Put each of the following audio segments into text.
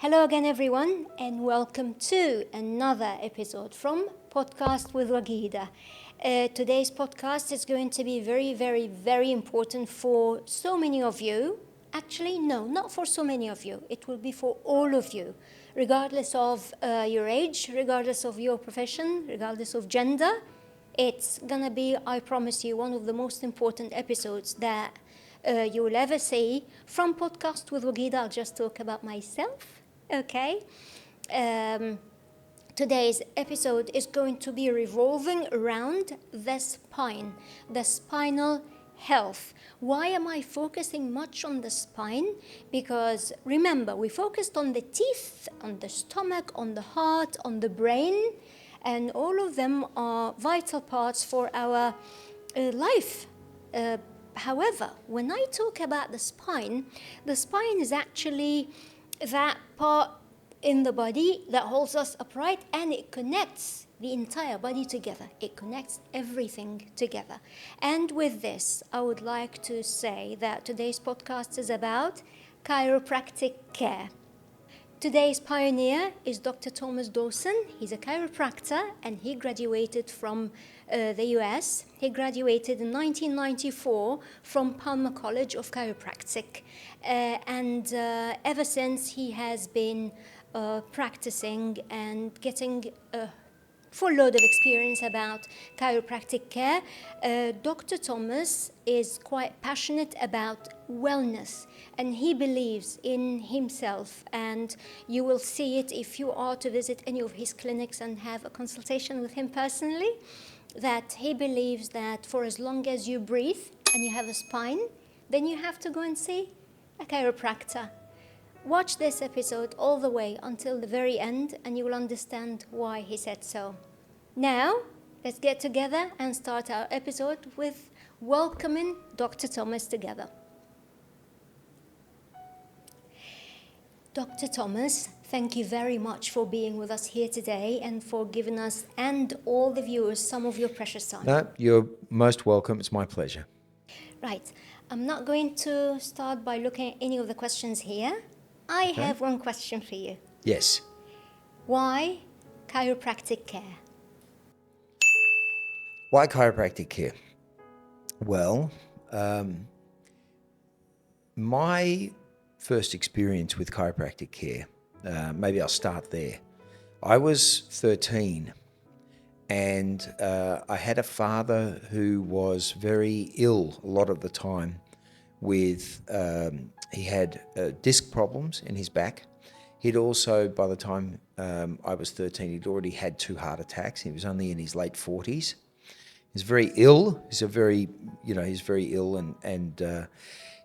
Hello again, everyone, and welcome to another episode from Podcast with Wageda. Today's podcast is going to be very important for so many of you. Actually, no, not for so many of you. It will be for all of you, regardless of your age, regardless of your profession, regardless of gender. It's gonna be, I promise you, one of the most important episodes that you will ever see from Podcast with Wageda. I'll just talk about myself. Okay, today's episode is going to be revolving around the spine, the spinal health. Why am I focusing much on the spine? Because remember, we focused on the teeth, on the stomach, on the heart, on the brain, and all of them are vital parts for our life. However, when I talk about the spine is actually that part in the body that holds us upright, and it connects the entire body together. It connects everything together. And with this, I would like to say that today's podcast is about chiropractic care. Today's pioneer is Dr. Thomas Dawson. He's a chiropractor and he graduated from the US. He graduated in 1994 from Palmer College of Chiropractic. And ever since he has been practicing and getting a full load of experience about chiropractic care. Dr. Thomas is quite passionate about wellness, and he believes in himself, and you will see it if you are to visit any of his clinics and have a consultation with him personally, that he believes that for as long as you breathe and you have a spine, then you have to go and see a chiropractor. Watch this episode all the way until the very end and you will understand why he said so. Now, let's get together and start our episode with welcoming Dr. Thomas together. Dr. Thomas, thank you very much for being with us here today and for giving us and all the viewers some of your precious time. No, you're most welcome. It's my pleasure. Right. I'm not going to start by looking at any of the questions here. I have one question for you. Yes. Why chiropractic care? Why chiropractic care? Well, my first experience with chiropractic care, maybe I'll start there. I was 13 and I had a father who was very ill a lot of the time with, he had disc problems in his back. He'd also, by the time I was 13, he'd already had 2 heart attacks. He was only in his late 40s. He's very ill. He's very ill, and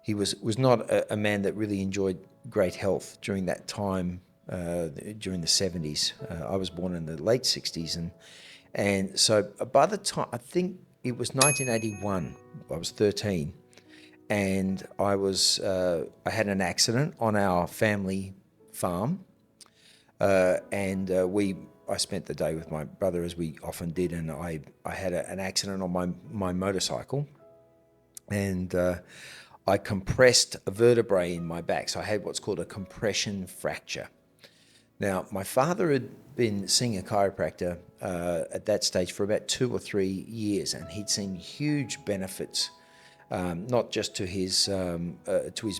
he was not a man that really enjoyed great health during that time, during the 70s. I was born in the late 60s, and so by the time, I think it was 1981, I was 13, and I had an accident on our family farm, and I spent the day with my brother, as we often did, and I had an accident on my motorcycle, and I compressed a vertebrae in my back, so I had what's called a compression fracture. Now, my father had been seeing a chiropractor at that stage for about 2 or 3 years, and he'd seen huge benefits, not just to his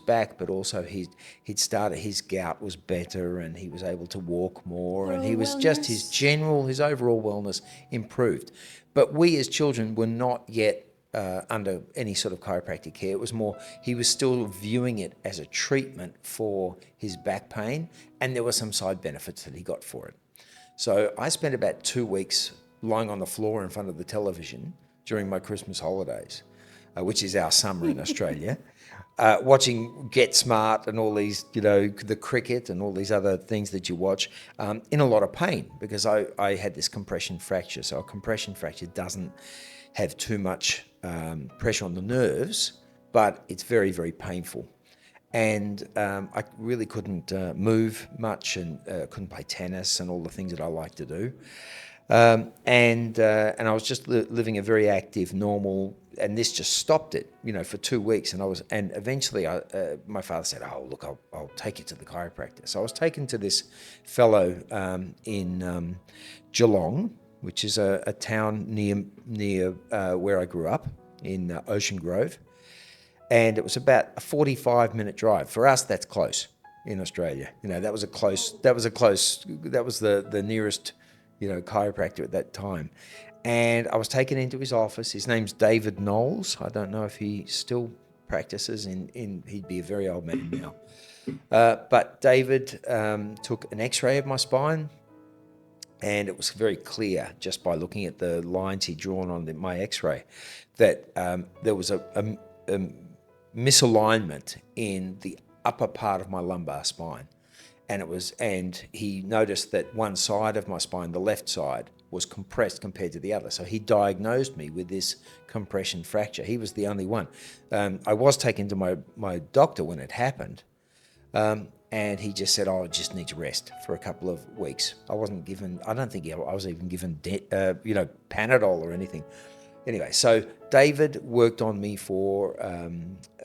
back, but also he'd started, his gout was better, and he was able to walk more, and he was just his overall wellness improved. But we as children were not yet under any sort of chiropractic care. It was more, he was still viewing it as a treatment for his back pain, and there were some side benefits that he got for it. So I spent about 2 weeks lying on the floor in front of the television during my Christmas holidays, which is our summer in Australia, watching Get Smart and all these, the cricket and all these other things that you watch, in a lot of pain, because I had this compression fracture. So a compression fracture doesn't have too much pressure on the nerves, but it's very, very painful. And I really couldn't move much, and couldn't play tennis and all the things that I like to do. And I was just living a very active, normal, and this just stopped it, for 2 weeks. And eventually my father said, "Oh, look, I'll take you to the chiropractor." So I was taken to this fellow in Geelong, which is a town near where I grew up in Ocean Grove. And it was about a 45-minute drive. For us, that's close in Australia. That was the nearest, chiropractor at that time. And I was taken into his office. His name's David Knowles. I don't know if he still practices he'd be a very old man now. But David took an x-ray of my spine, and it was very clear just by looking at the lines he'd drawn on my x-ray that there was a misalignment in the upper part of my lumbar spine. And he noticed that one side of my spine, the left side, was compressed compared to the other. So he diagnosed me with this compression fracture. He was the only one. I was taken to my doctor when it happened, and he just said, "Oh, I just need to rest for a couple of weeks." I wasn't given, I don't think I was even given, Panadol or anything. Anyway, so David worked on me for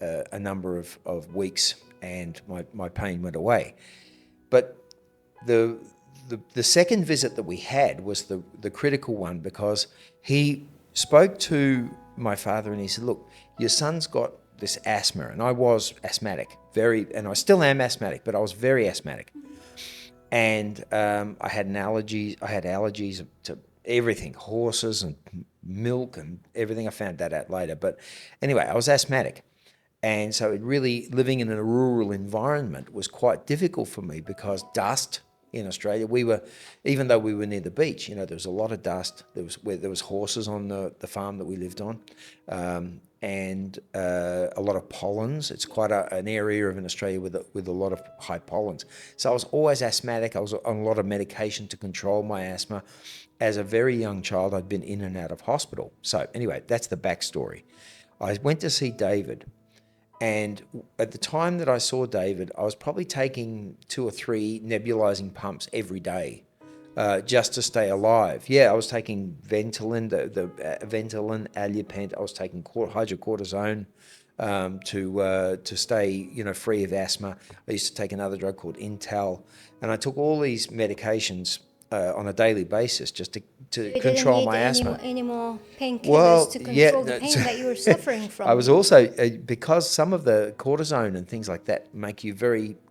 a number of weeks, and my pain went away. But the second visit that we had was the critical one, because he spoke to my father and he said, "Look, your son's got this asthma," and I was asthmatic, and I still am asthmatic, but I was very asthmatic, and I had allergies to everything, horses and milk and everything. I found that out later, but anyway, I was asthmatic. And so living in a rural environment was quite difficult for me, because dust in Australia, even though we were near the beach, there was a lot of dust. There was horses on the farm that we lived on, and a lot of pollens. It's quite an area in Australia with a lot of high pollens. So I was always asthmatic. I was on a lot of medication to control my asthma. As a very young child, I'd been in and out of hospital. So anyway, that's the backstory. I went to see David. And at the time that I saw David, I was probably taking 2 or 3 nebulizing pumps every day, just to stay alive. Yeah, I was taking Ventolin, the Ventolin, Allevate. I was taking hydrocortisone to stay, free of asthma. I used to take another drug called Intal, and I took all these medications on a daily basis just to control my asthma. Any more painkillers to control the pain that you were suffering from? I was also, because some of the cortisone and things like that make you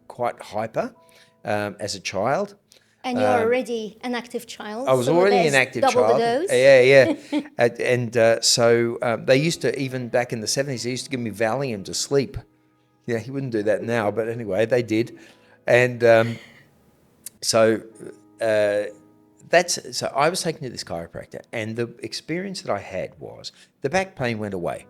quite hyper as a child. And you're already an active child. I was already an active child. Double the dose. Yeah. So they used to, even back in the 70s, they used to give me Valium to sleep. Yeah, he wouldn't do that now, but anyway, they did. And so I was taken to this chiropractor, and the experience that I had was the back pain went away.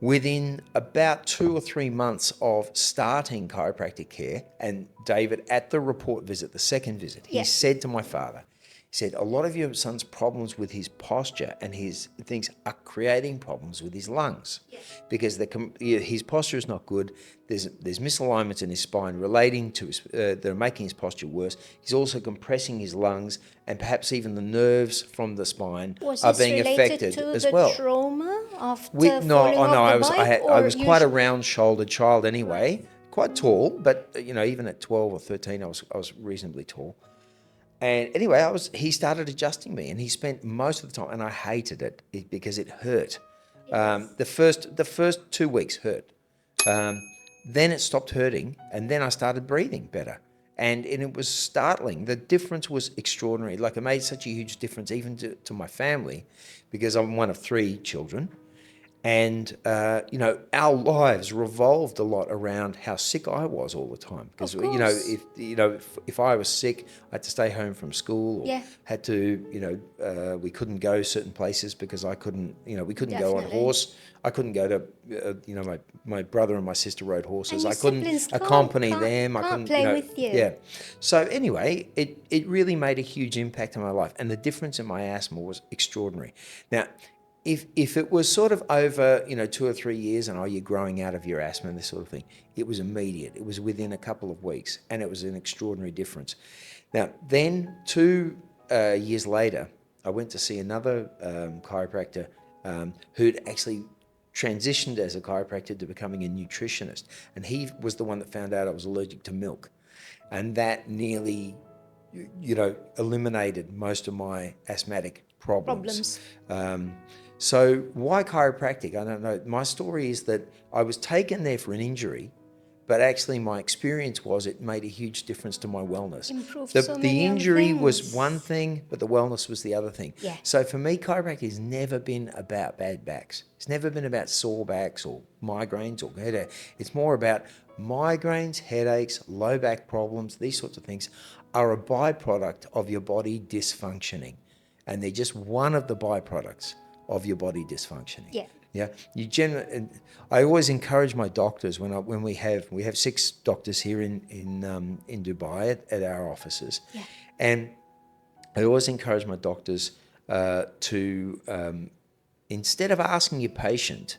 Within about 2 or 3 months of starting chiropractic care, and David, at the report visit, the second visit, he said to my father, he said, "A lot of your son's problems with his posture and his things are creating problems with his lungs, because his posture is not good. There's misalignments in his spine relating to that are making his posture worse. He's also compressing his lungs, and perhaps even the nerves from the spine are being affected as well." Was this related to the trauma after falling off the bike? I was quite a round-shouldered child anyway, quite tall, but even at 12 or 13, I was reasonably tall. And anyway, he started adjusting me, and he spent most of the time, and I hated it because it hurt. The first 2 weeks hurt. Then it stopped hurting, and then I started breathing better. And it was startling. The difference was extraordinary. Like, it made such a huge difference even to my family, because I'm one of 3 children. And, our lives revolved a lot around how sick I was all the time. Because, if I was sick, I had to stay home from school, or had to, we couldn't go certain places because we couldn't go on horse. I couldn't go to, my brother and my sister rode horses. I couldn't accompany them. I couldn't play with you. Yeah. So anyway, it really made a huge impact on my life. And the difference in my asthma was extraordinary. Now, if it was sort of over, 2 or 3 years and you're growing out of your asthma and this sort of thing, it was immediate. It was within a couple of weeks, and it was an extraordinary difference. Now, then 2 years later, I went to see another chiropractor who'd actually transitioned as a chiropractor to becoming a nutritionist. And he was the one that found out I was allergic to milk. And that nearly, eliminated most of my asthmatic problems. So why chiropractic? I don't know. My story is that I was taken there for an injury, but actually my experience was it made a huge difference to my wellness. Improved The, so the many injury other was things. one thing, but the wellness was the other thing. Yeah. So for me, chiropractic has never been about bad backs. It's never been about sore backs or migraines or headache. It's more about migraines, headaches, low back problems, these sorts of things are a byproduct of your body dysfunctioning. And they're just one of the byproducts of your body dysfunctioning. Yeah. Yeah, I always encourage my doctors when we have 6 doctors here in Dubai at our offices, Yeah. and I always encourage my doctors to instead of asking your patient,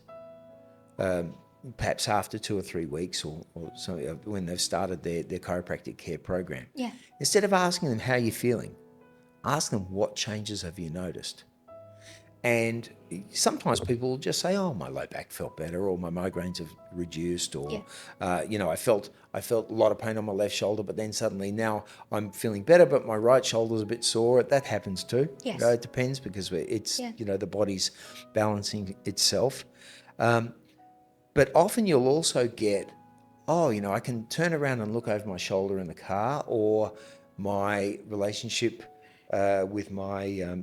perhaps after 2 or 3 weeks or so, when they've started their chiropractic care program, Yeah. instead of asking them how you're feeling, ask them what changes have you noticed. And sometimes people will just say, "Oh, my low back felt better, or my migraines have reduced, or I felt a lot of pain on my left shoulder, but then suddenly now I'm feeling better, but my right shoulder's a bit sore." That happens too. Yes. It depends because it's the body's balancing itself. But often you'll also get, I can turn around and look over my shoulder in the car, or my relationship with my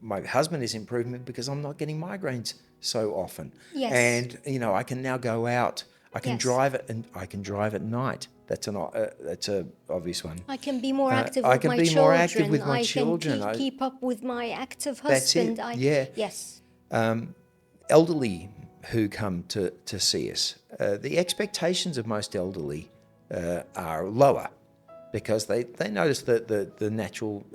my husband is improving because I'm not getting migraines so often. Yes. And I can now go out. I can Yes. drive it, and I can drive at night. That's a obvious one. I can be more active I with can my be children. more active with my children. I can keep up with my active That's it. husband. Yeah. Yes. Elderly who come to see us, the expectations of most elderly are lower, because they notice the natural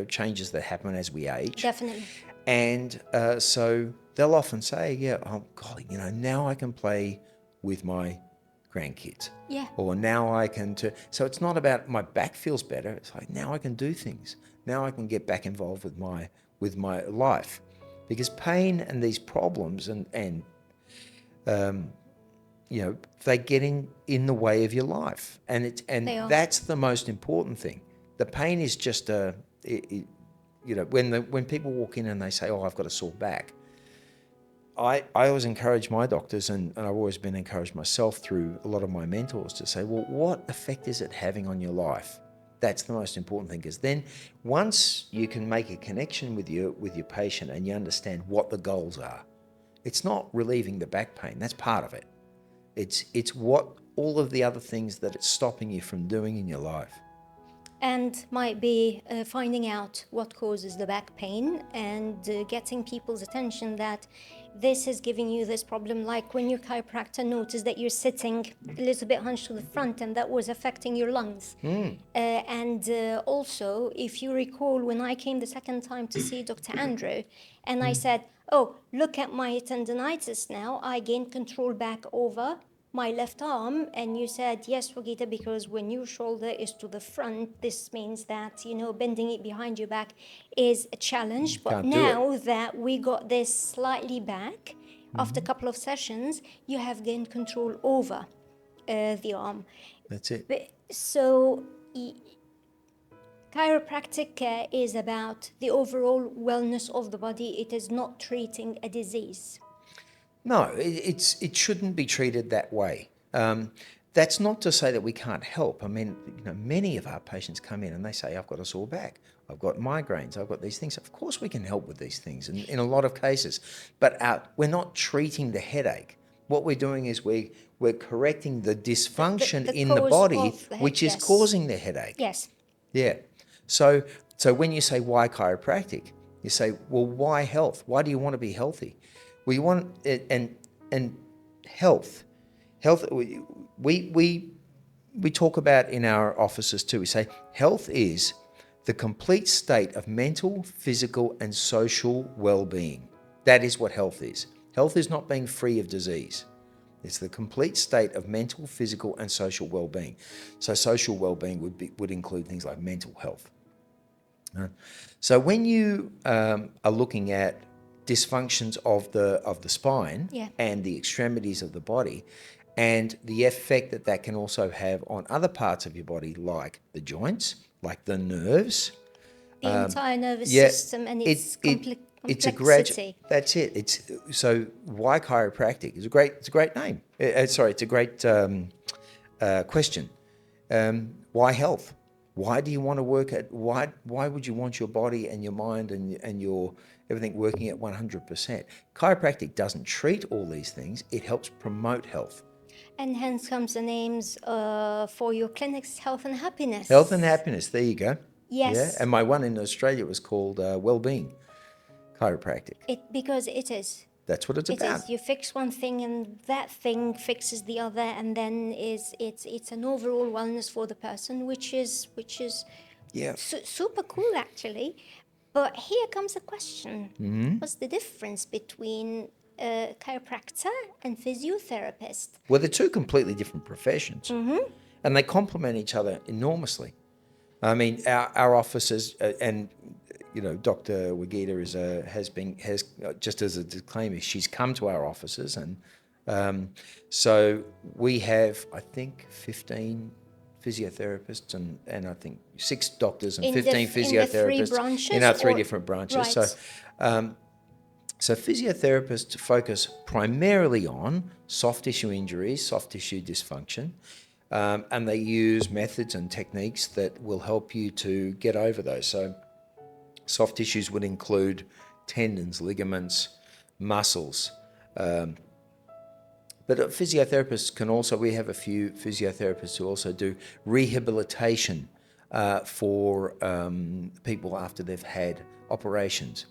changes that happen as we age. Definitely. And so they'll often say, "Oh golly, now I can play with my grandkids." Yeah. Or now I can. So it's not about my back feels better. It's like now I can do things. Now I can get back involved with my life, because pain and these problems and they get in the way of your life, and that's the most important thing. The pain is just when people walk in and they say, "Oh, I've got a sore back," I always encourage my doctors, and I've always been encouraged myself through a lot of my mentors, to say, well, what effect is it having on your life? That's the most important thing, because then once you can make a connection with your patient and you understand what the goals are, it's not relieving the back pain. That's part of it. It's what all of the other things that it's stopping you from doing in your life. And might be finding out what causes the back pain, and getting people's attention that this is giving you this problem. Like when your chiropractor noticed that you're sitting a little bit hunched to the front, and that was affecting your lungs. Also, if you recall, when I came the second time to see Dr. Andrew, and I said, "Oh, look at my tendonitis now. I gained control back over my left arm," and you said, "Yes, Wageda, because when your shoulder is to the front, this means that bending it behind your back is a challenge. But now that we got this slightly back, after a couple of sessions, you have gained control over the arm." That's it. So chiropractic care is about the overall wellness of the body. It is not treating a disease. No, it shouldn't be treated that way. That's not to say that we can't help. I mean, many of our patients come in and they say, "I've got a sore back, I've got migraines, I've got these things." Of course we can help with these things in a lot of cases, but we're not treating the headache. What we're doing is we're correcting the dysfunction in the body, which is causing the headache. Yes. Yeah. So when you say why chiropractic, you say, well, why health? Why do you want to be healthy? We want it, and health. We talk about in our offices too. We say health is the complete state of mental, physical, and social well-being. That is what health is. Health is not being free of disease. It's the complete state of mental, physical, and social well-being. So social well-being would include things like mental health. So when you are looking at dysfunctions of the spine Yeah. and the extremities of the body, and the effect that that can also have on other parts of your body, like the joints, like the nerves. The entire nervous Yeah, system and its it's a complexity. that's it. It's so why chiropractic is it's a great name. Sorry, it's a great question. Why health? Why do you want to work at why would you want your body and your mind and your everything working at 100%? Chiropractic doesn't treat all these things. It helps promote health. And hence comes the names for your clinics, Health and Happiness. Health and happiness. There you go. Yes. Yeah. And my one in Australia was called Wellbeing Chiropractic. Because it is. That's what it's It about. is. You fix one thing and that thing fixes the other, and then it's an overall wellness for the person, which is Yeah. super cool actually. But here comes a question: Mm-hmm. what's the difference between a chiropractor and physiotherapist? Well, they're two completely different professions, Mm-hmm. and they complement each other enormously. I mean, our offices, and you know, Dr. Wageda has just as a disclaimer, she's come to our offices, and so we have, I think, 15 physiotherapists and I think 6 doctors and 15 physiotherapists in our 3 different branches. Right. So physiotherapists focus primarily on soft tissue injuries, soft tissue dysfunction, and they use methods and techniques that will help you to get over those. So soft tissues would include tendons, ligaments, muscles. But physiotherapists can also, we have a few physiotherapists who also do rehabilitation for people after they've had operations,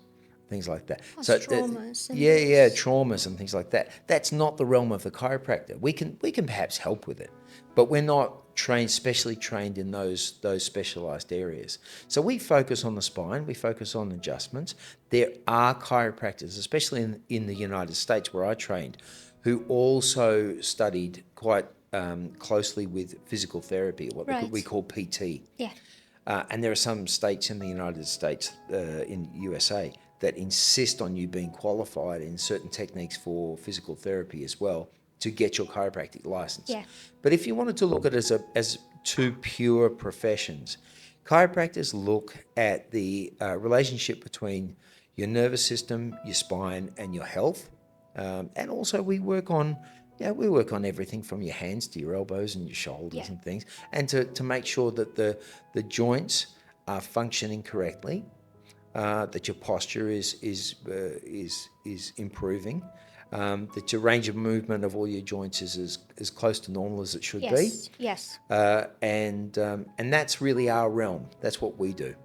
things like that. Traumas. Traumas and things like that. That's not the realm of the chiropractor. We can perhaps help with it, but we're not specially trained in those specialized areas. So we focus on the spine, we focus on adjustments. There are chiropractors, especially in the United States where I trained, who also studied quite closely with physical therapy, what we call PT. Yeah. And there are some states in the United States, in USA, that insist on you being qualified in certain techniques for physical therapy as well to get your chiropractic license. Yeah. But if you wanted to look at it as two pure professions, chiropractors look at the relationship between your nervous system, your spine, and your health. And also we work on everything from your hands to your elbows and your shoulders and things, and to make sure that the joints are functioning correctly, that your posture is improving, that your range of movement of all your joints is as close to normal as it should be. Yes. And that's really our realm. That's what we do.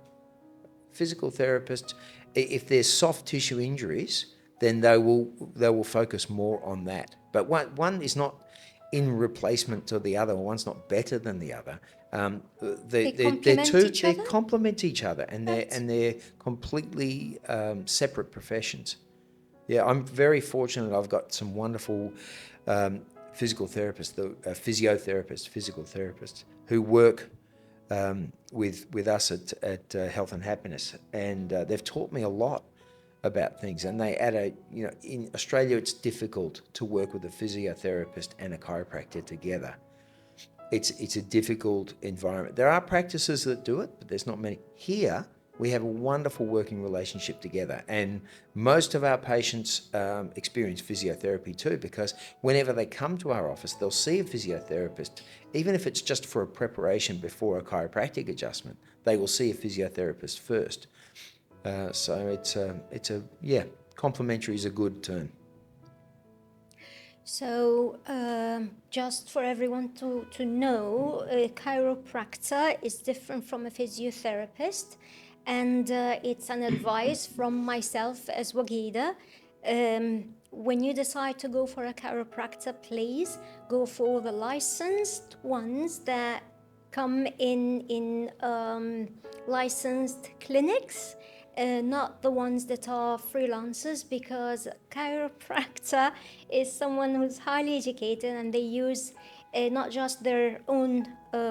Physical therapists, if there's soft tissue injuries, then they will focus more on that. But one is not in replacement to the other. One's not better than the other. They complement each other, and they're completely separate professions. Yeah, I'm very fortunate. I've got some wonderful physical therapists who work with us at Health and Happiness, and they've taught me a lot about things. And they add in Australia, it's difficult to work with a physiotherapist and a chiropractor together. It's a difficult environment. There are practices that do it, but there's not many. Here, we have a wonderful working relationship together, and most of our patients experience physiotherapy too, because whenever they come to our office, they'll see a physiotherapist, even if it's just for a preparation before a chiropractic adjustment. They will see a physiotherapist first. So complementary is a good term. So just for everyone to know, a chiropractor is different from a physiotherapist, and it's an advice from myself as Wageda. When you decide to go for a chiropractor, please go for the licensed ones that come in licensed clinics. Not the ones that are freelancers, because chiropractor is someone who's highly educated, and they use not just their own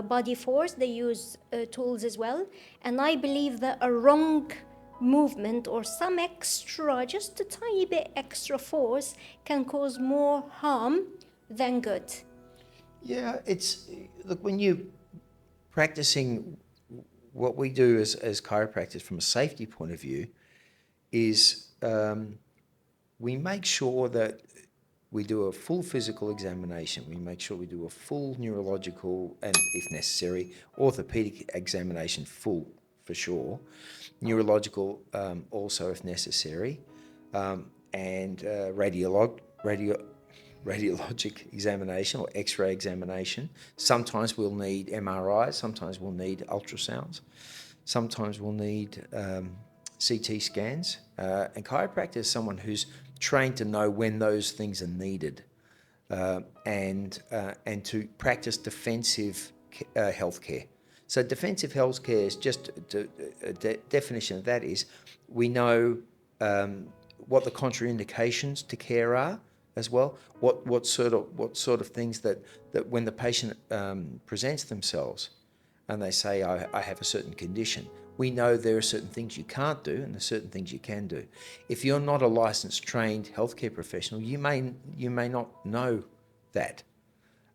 body force, they use tools as well. And I believe that a wrong movement or some extra, just a tiny bit extra force can cause more harm than good. Yeah, look, when you're practicing, what we do as chiropractors from a safety point of view is we make sure that we do a full physical examination. We make sure we do a full neurological and, if necessary, orthopedic examination, full for sure. Neurological also if necessary, and radiologic examination or X-ray examination. Sometimes we'll need MRIs, sometimes we'll need ultrasounds, sometimes we'll need CT scans. And chiropractor is someone who's trained to know when those things are needed, and to practice defensive healthcare. So defensive healthcare is just a definition of that is we know what the contraindications to care are as well. What sort of things that when the patient presents themselves and they say I have a certain condition, we know there are certain things you can't do and there's certain things you can do. If you're not a licensed, trained healthcare professional, you may not know that.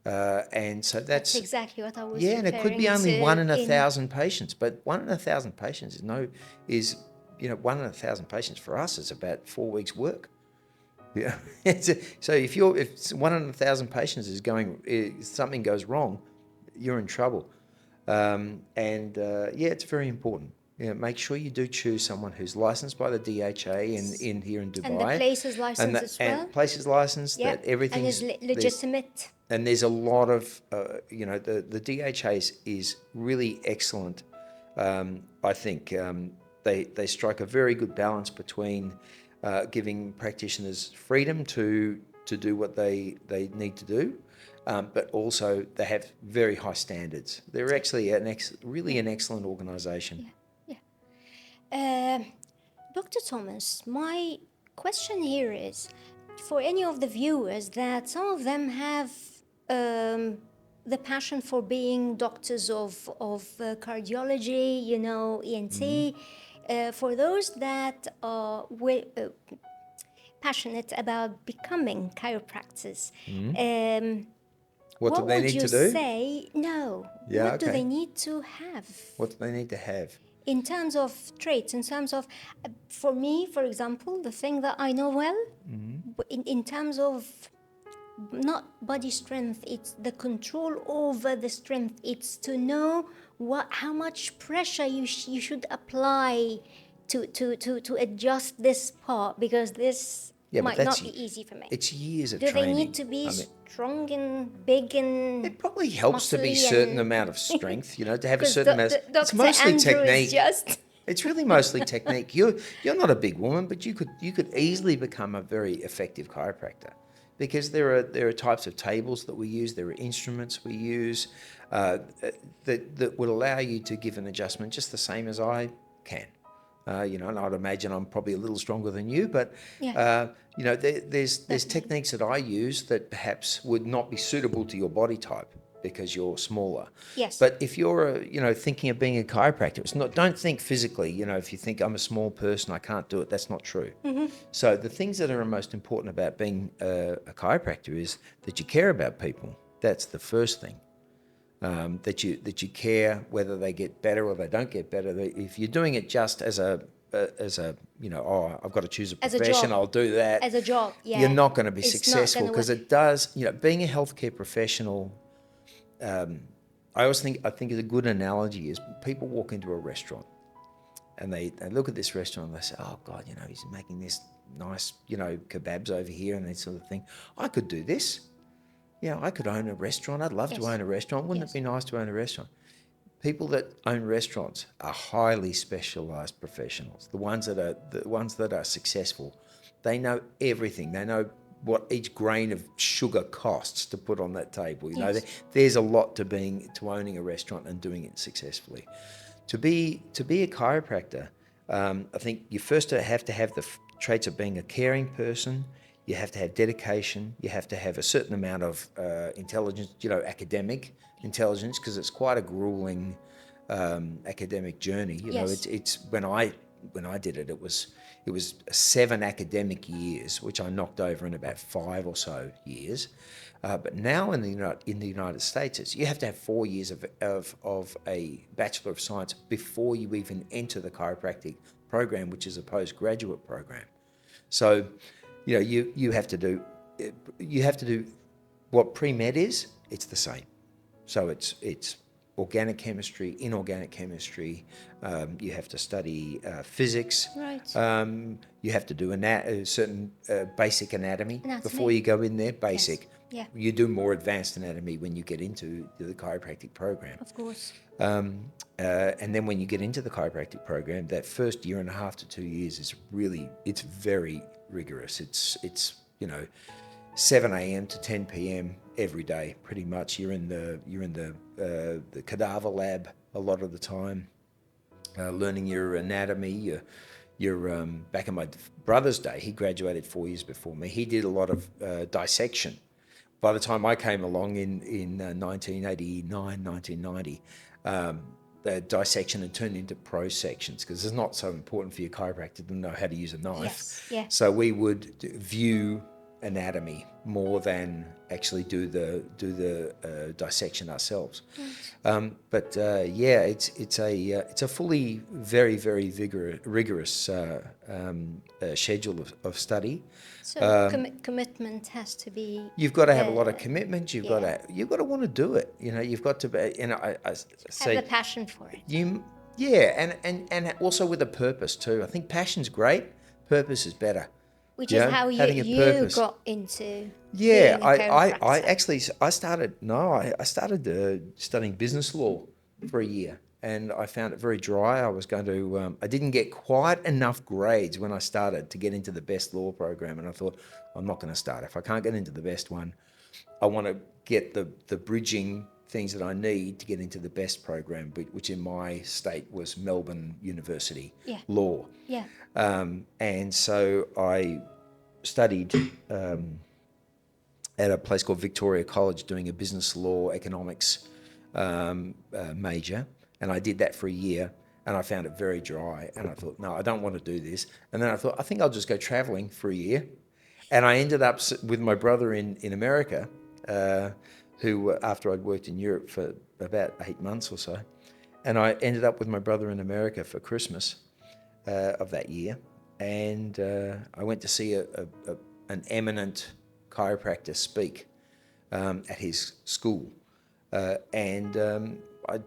And so that's exactly what I was. Yeah, and it could be only 1 in 1,000 patients, but 1 in 1,000 patients is 1 in 1,000 patients for us is about 4 weeks' work. Yeah. So if 1 in 1,000 patients something goes wrong, you're in trouble. It's very important. Make sure you do choose someone who's licensed by the DHA in here in Dubai. And the place is licensed as well. And place is licensed, that everything's... And is legitimate. And there's a lot of, the DHA is really excellent. I think they strike a very good balance between giving practitioners freedom to do what they need to do, but also they have very high standards. They're actually really an excellent organisation. Yeah. Dr. Thomas, my question here is, for any of the viewers that some of them have the passion for being doctors of cardiology, ENT, for those that are passionate about becoming chiropractors, what do they need to do? What do they need to have? What do they need to have? In terms of traits, in terms of, for me, for example, the thing that I know well, in terms of not body strength, it's the control over the strength. It's to know how much pressure you should apply to adjust this part, because this might not be easy for me. It's years of training. Do they need to be strong and big and it probably helps to be a certain amount of strength, to have a certain amount. It's mostly Andrew technique. It's really mostly technique. You're not a big woman, but you could easily become a very effective chiropractor, because there are types of tables that we use, there are instruments we use that would allow you to give an adjustment just the same as I can. And I'd imagine I'm probably a little stronger than you, but there's techniques that I use that perhaps would not be suitable to your body type because you're smaller. Yes. But if you're thinking of being a chiropractor, don't think physically. If you think I'm a small person, I can't do it. That's not true. Mm-hmm. So the things that are most important about being a chiropractor is that you care about people. That's the first thing. That you care whether they get better or they don't get better. If you're doing it just as a I've got to choose a profession, I'll do that. As a job, yeah. You're not going to be successful, because it does, being a healthcare professional, I think a good analogy is people walk into a restaurant and they look at this restaurant and they say, oh God, he's making this nice, kebabs over here and that sort of thing. I could do this. I could own a restaurant. I'd love to own a restaurant. Wouldn't it be nice to own a restaurant? People that own restaurants are highly specialised professionals. The ones that are successful, they know everything. They know what each grain of sugar costs to put on that table. There's a lot to owning a restaurant and doing it successfully. To be a chiropractor, I think you first have to have the traits of being a caring person. You have to have dedication. You have to have a certain amount of intelligence, academic intelligence, because it's quite a grueling academic journey. It's when I when I did it, it was 7 academic years, which I knocked over in about 5 or so years. But now in the United States, you have to have 4 years of a Bachelor of Science before you even enter the chiropractic program, which is a postgraduate program. So, you have to do what pre-med is. It's the same. So it's organic chemistry, inorganic chemistry. You have to study physics. Right. You have to do certain basic anatomy before you go in there. Basic. Yes. Yeah. You do more advanced anatomy when you get into the chiropractic program. Of course. And then when you get into the chiropractic program, that first 1.5 to 2 years it's very rigorous. It's 7 a.m. to 10 p.m. every day, pretty much. You're in the cadaver lab a lot of the time, learning your anatomy. You're back in my brother's day. He graduated 4 years before me. He did a lot of dissection. By the time I came along in 1989, 1990, the dissection had turned into prosections, because it's not so important for your chiropractor to know how to use a knife. Yes. Yeah. So we would view anatomy more than actually do the dissection ourselves. Right. It's a fully very rigorous schedule of study. So commitment has to be. You've got to have a lot of commitment. You've got to want to do it. You've got to be. I say, have the passion for it. And also with a purpose too. I think passion's great. Purpose is better. Which is how you got into. Yeah, I started studying business law for a year, and I found it very dry. I didn't get quite enough grades when I started to get into the best law program, and I thought, I'm not going to start. If I can't get into the best one, I want to get the bridging things that I need to get into the best program, which in my state was Melbourne University Law. Yeah. And so I studied at a place called Victoria College, doing a business law economics major, and I did that for a year, and I found it very dry, and I thought, no, I don't want to do this. And then I thought, I think I'll just go traveling for a year, and I ended up with my brother in America, who, after I'd worked in Europe for about 8 months or so, and I ended up with my brother in America for Christmas of that year, and I went to see an eminent chiropractor speak at his school, and I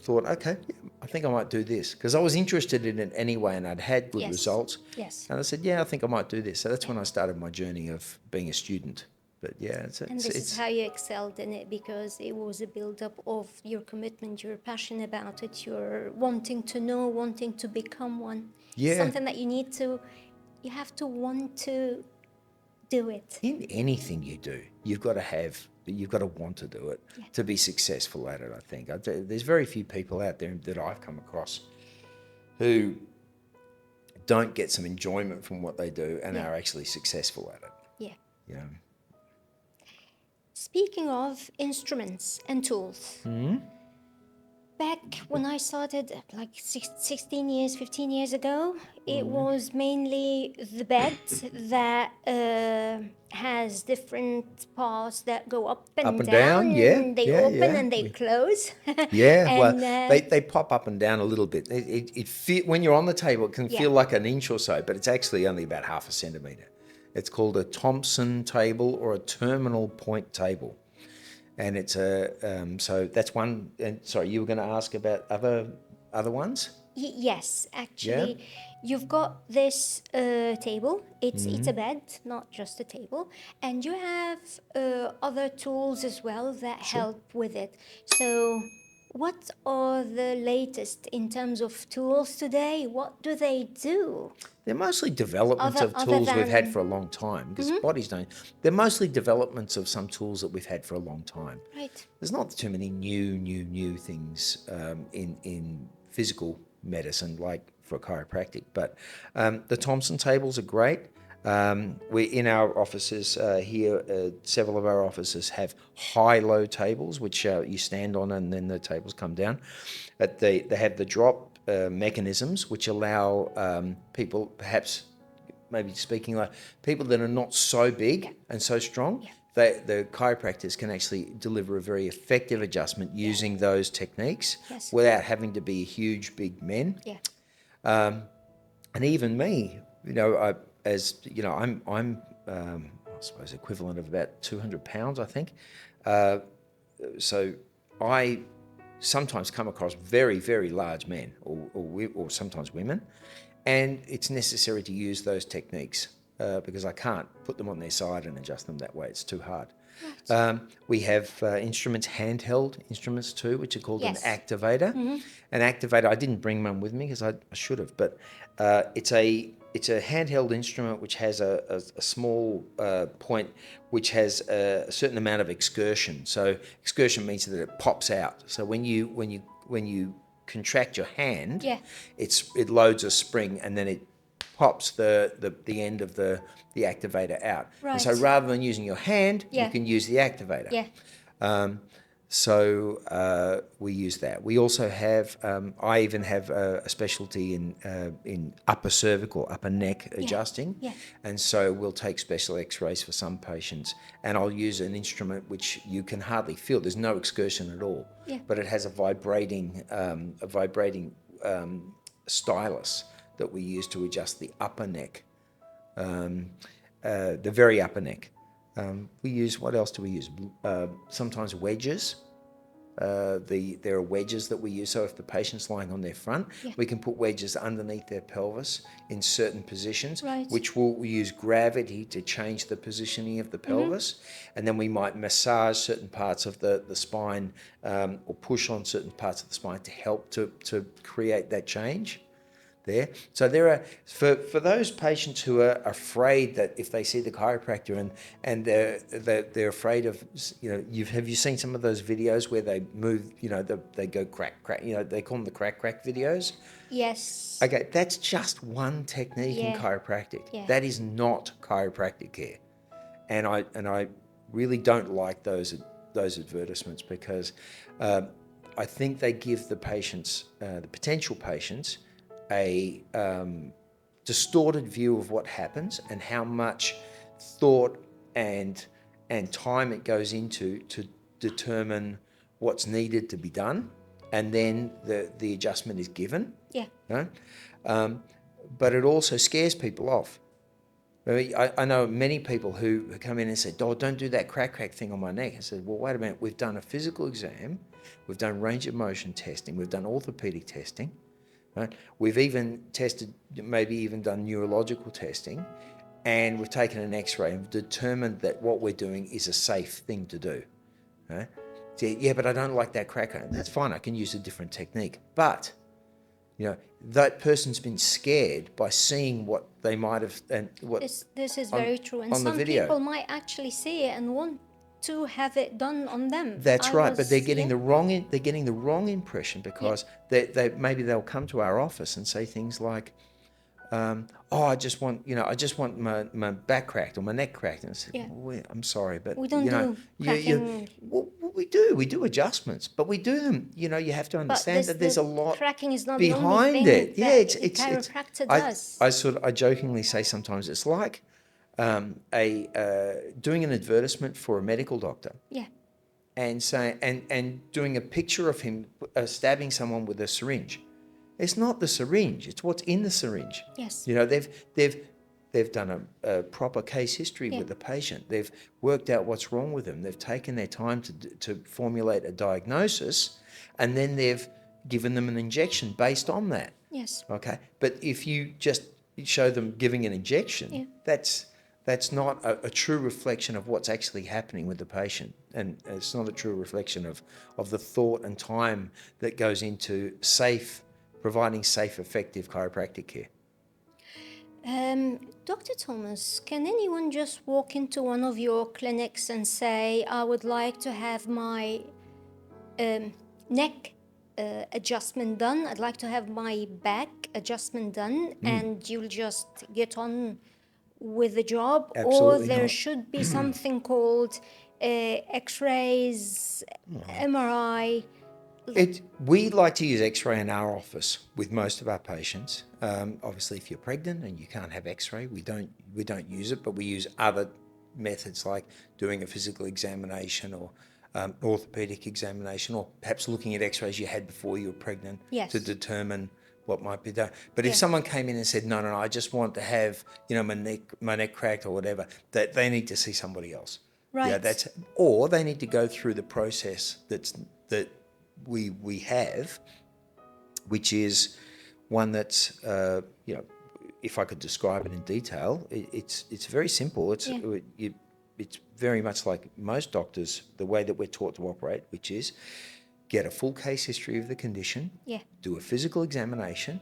thought, okay, I think I might do this, because I was interested in it anyway, and I'd had good results. Yes. And I said, I think I might do this. So that's when I started my journey of being a student. But this is how you excelled in it, because it was a build-up of your commitment, your passion about it, your wanting to know, wanting to become one. Yeah. Something that you have to want to do it. In anything you do, you've got to want to do it to be successful at it, I think. There's very few people out there that I've come across who don't get some enjoyment from what they do and are actually successful at it. Yeah. Speaking of instruments and tools, back when I started, like 15 years ago, it was mainly the bed that has different parts that go up and down. And they open and they close. They pop up and down a little bit. When you're on the table, it can feel like an inch or so, but it's actually only about 0.5 centimetre. It's called a Thompson table or a terminal point table. And it's so that's one. And sorry, you were going to ask about other ones? Yes, actually, you've got this table. It's a bed, not just a table, and you have other tools as well that help with it. So, what are the latest in terms of tools today? What do they do? They're mostly developments of tools we've had for a long time, because bodies don't. They're mostly developments of some tools that we've had for a long time. Right. There's not too many new things in physical medicine like for chiropractic, but the Thompson tables are great. We in our offices here, several of our offices have high-low tables, which you stand on and then the tables come down. But they have the drop mechanisms which allow people, perhaps maybe speaking like people that are not so big and so strong, the chiropractors can actually deliver a very effective adjustment using those techniques without having to be huge, big men. And even me, I'm I suppose equivalent of about 200 pounds, I think. So I sometimes come across very, very large men or sometimes women, and it's necessary to use those techniques because I can't put them on their side and adjust them that way. It's too hard. We have instruments, handheld instruments too, which are called an activator. An activator, I didn't bring one with me because I should have, but it's a handheld instrument which has a small point which has a certain amount of excursion. So excursion means that it pops out. So when you contract your hand, it loads a spring and then it pops the end of the activator out. And so rather than using your hand, you can use the activator. So we use that. We also have, I even have a specialty in upper cervical, upper neck adjusting. And so we'll take special x-rays for some patients and I'll use an instrument which you can hardly feel. There's no excursion at all, but it has a vibrating stylus that we use to adjust the upper neck, the very upper neck. We use, what else do we use? Sometimes wedges. There are wedges that we use. So if the patient's lying on their front, we can put wedges underneath their pelvis in certain positions, which will use gravity to change the positioning of the pelvis. And then we might massage certain parts of the spine or push on certain parts of the spine to help to create that change there. So there are, for those patients who are afraid that if they see the chiropractor and they're afraid of, have you seen some of those videos where they move, they go crack, they call them the crack videos? Yes. Okay, that's just one technique in chiropractic. That is not chiropractic care. And I really don't like those advertisements because I think they give the patients, the potential patients, a distorted view of what happens and how much thought and time it goes into to determine what's needed to be done, and then the adjustment is given. But it also scares people off. I know many people who come in and say, "Oh, don't do that crack thing on my neck." I said, "Well, wait a minute. We've done a physical exam, we've done range of motion testing, we've done orthopedic testing. Right? We've even tested, maybe even done neurological testing, and we've taken an x-ray and determined that what we're doing is a safe thing to do." Right? So, yeah, but I don't like that cracker. That's fine, I can use a different technique. But, that person's been scared by seeing what they might have, and what this is very true. And some people might actually see it and want to have it done on them. That's right, but they're getting the wrong impression because they maybe they'll come to our office and say things like, I just want my back cracked or my neck cracked, and I said, well, I'm sorry, but we don't do cracking. We do adjustments, but we do them. You have to understand that there's a lot cracking is not behind the only it. thing It's chiropractor does. I jokingly say sometimes it's like doing an advertisement for a medical doctor. And say and doing a picture of him stabbing someone with a syringe. It's not the syringe; it's what's in the syringe. They've done a proper case history with the patient. They've worked out what's wrong with them. They've taken their time to formulate a diagnosis, and then they've given them an injection based on that. Okay, but if you just show them giving an injection, that's not a true reflection of what's actually happening with the patient. And it's not a true reflection of the thought and time that goes into providing safe, effective chiropractic care. Dr. Thomas, can anyone just walk into one of your clinics and say, I would like to have my neck adjustment done, I'd like to have my back adjustment done, and you'll just get on with the job? Absolutely or there not. should be something called x-rays, MRI, We like to use X-ray in our office with most of our patients. Obviously, if you're pregnant and you can't have X-ray, we don't use it, but we use other methods like doing a physical examination or orthopedic examination, or perhaps looking at X-rays you had before you were pregnant to determine what might be done. But if someone came in and said, no, I just want to have, my neck cracked or whatever, that they need to see somebody else. Right. Yeah, or they need to go through the process that we have, which is one that's, if I could describe it in detail, it's very simple. It's very much like most doctors, the way that we're taught to operate, which is get a full case history of the condition, do a physical examination,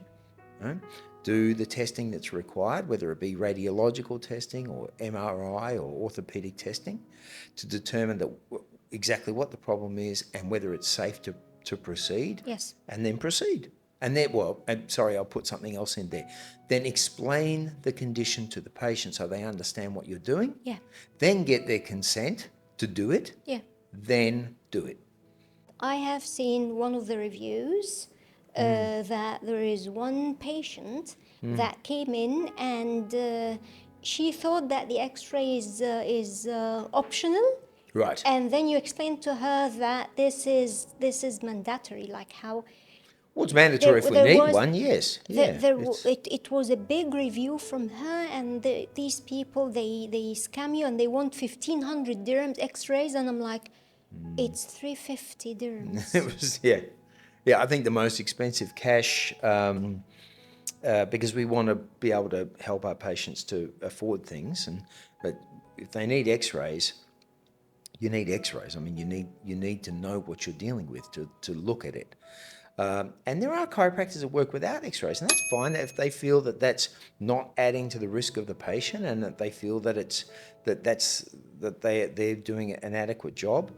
right? Do the testing that's required, whether it be radiological testing or MRI or orthopedic testing, to determine exactly what the problem is and whether it's safe to proceed. Yes. And then proceed. And then, I'll put something else in there. Then explain the condition to the patient so they understand what you're doing. Yeah. Then get their consent to do it. Yeah. Then do it. I have seen one of the reviews that there is one patient that came in and she thought that the X-ray is optional. Right. And then you explain to her that this is mandatory, like how. Well, it's mandatory if we need one, yes. It was a big review from her, and these people, they scam you and they want 1,500 dirhams X-rays, and I'm like, it's 350 dirhams. It was, yeah. I think the most expensive cash, because we want to be able to help our patients to afford things, but if they need X-rays, you need X-rays. I mean, you need to know what you're dealing with to look at it. And there are chiropractors that work without X-rays, and that's fine if they feel that that's not adding to the risk of the patient, and that they feel that they're doing an adequate job.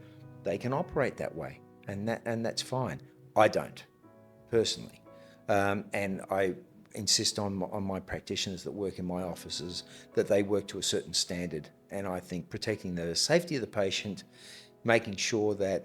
They can operate that way, and that's fine. I don't, personally, and I insist on my practitioners that work in my offices that they work to a certain standard. And I think protecting the safety of the patient, making sure that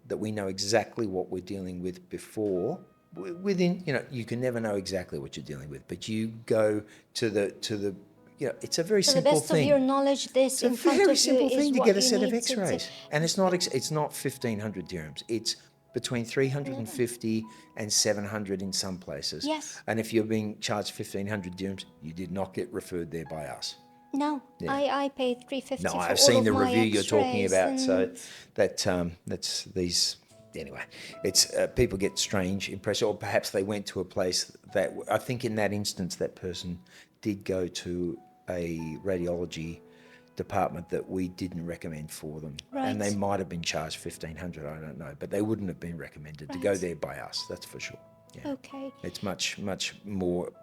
we know exactly what we're dealing with before. Within, you can never know exactly what you're dealing with, but you go to the. It's a very simple thing. To the best of your knowledge, this in front of you is a very simple thing to get a set of X-rays. And it's not 1,500 dirhams. It's between 350 and 700 in some places. Yes. And if you're being charged 1,500 dirhams, you did not get referred there by us. No, I paid 350. No, for I've seen the all of my review you're talking about. So that's these. Anyway, it's people get strange impressions, or perhaps they went to a place that I think in that instance that person did go to a radiology department that we didn't recommend for them, and they might have been charged 1,500. I don't know, but they wouldn't have been recommended to go there by us. That's for sure. Yeah. Okay. It's much more,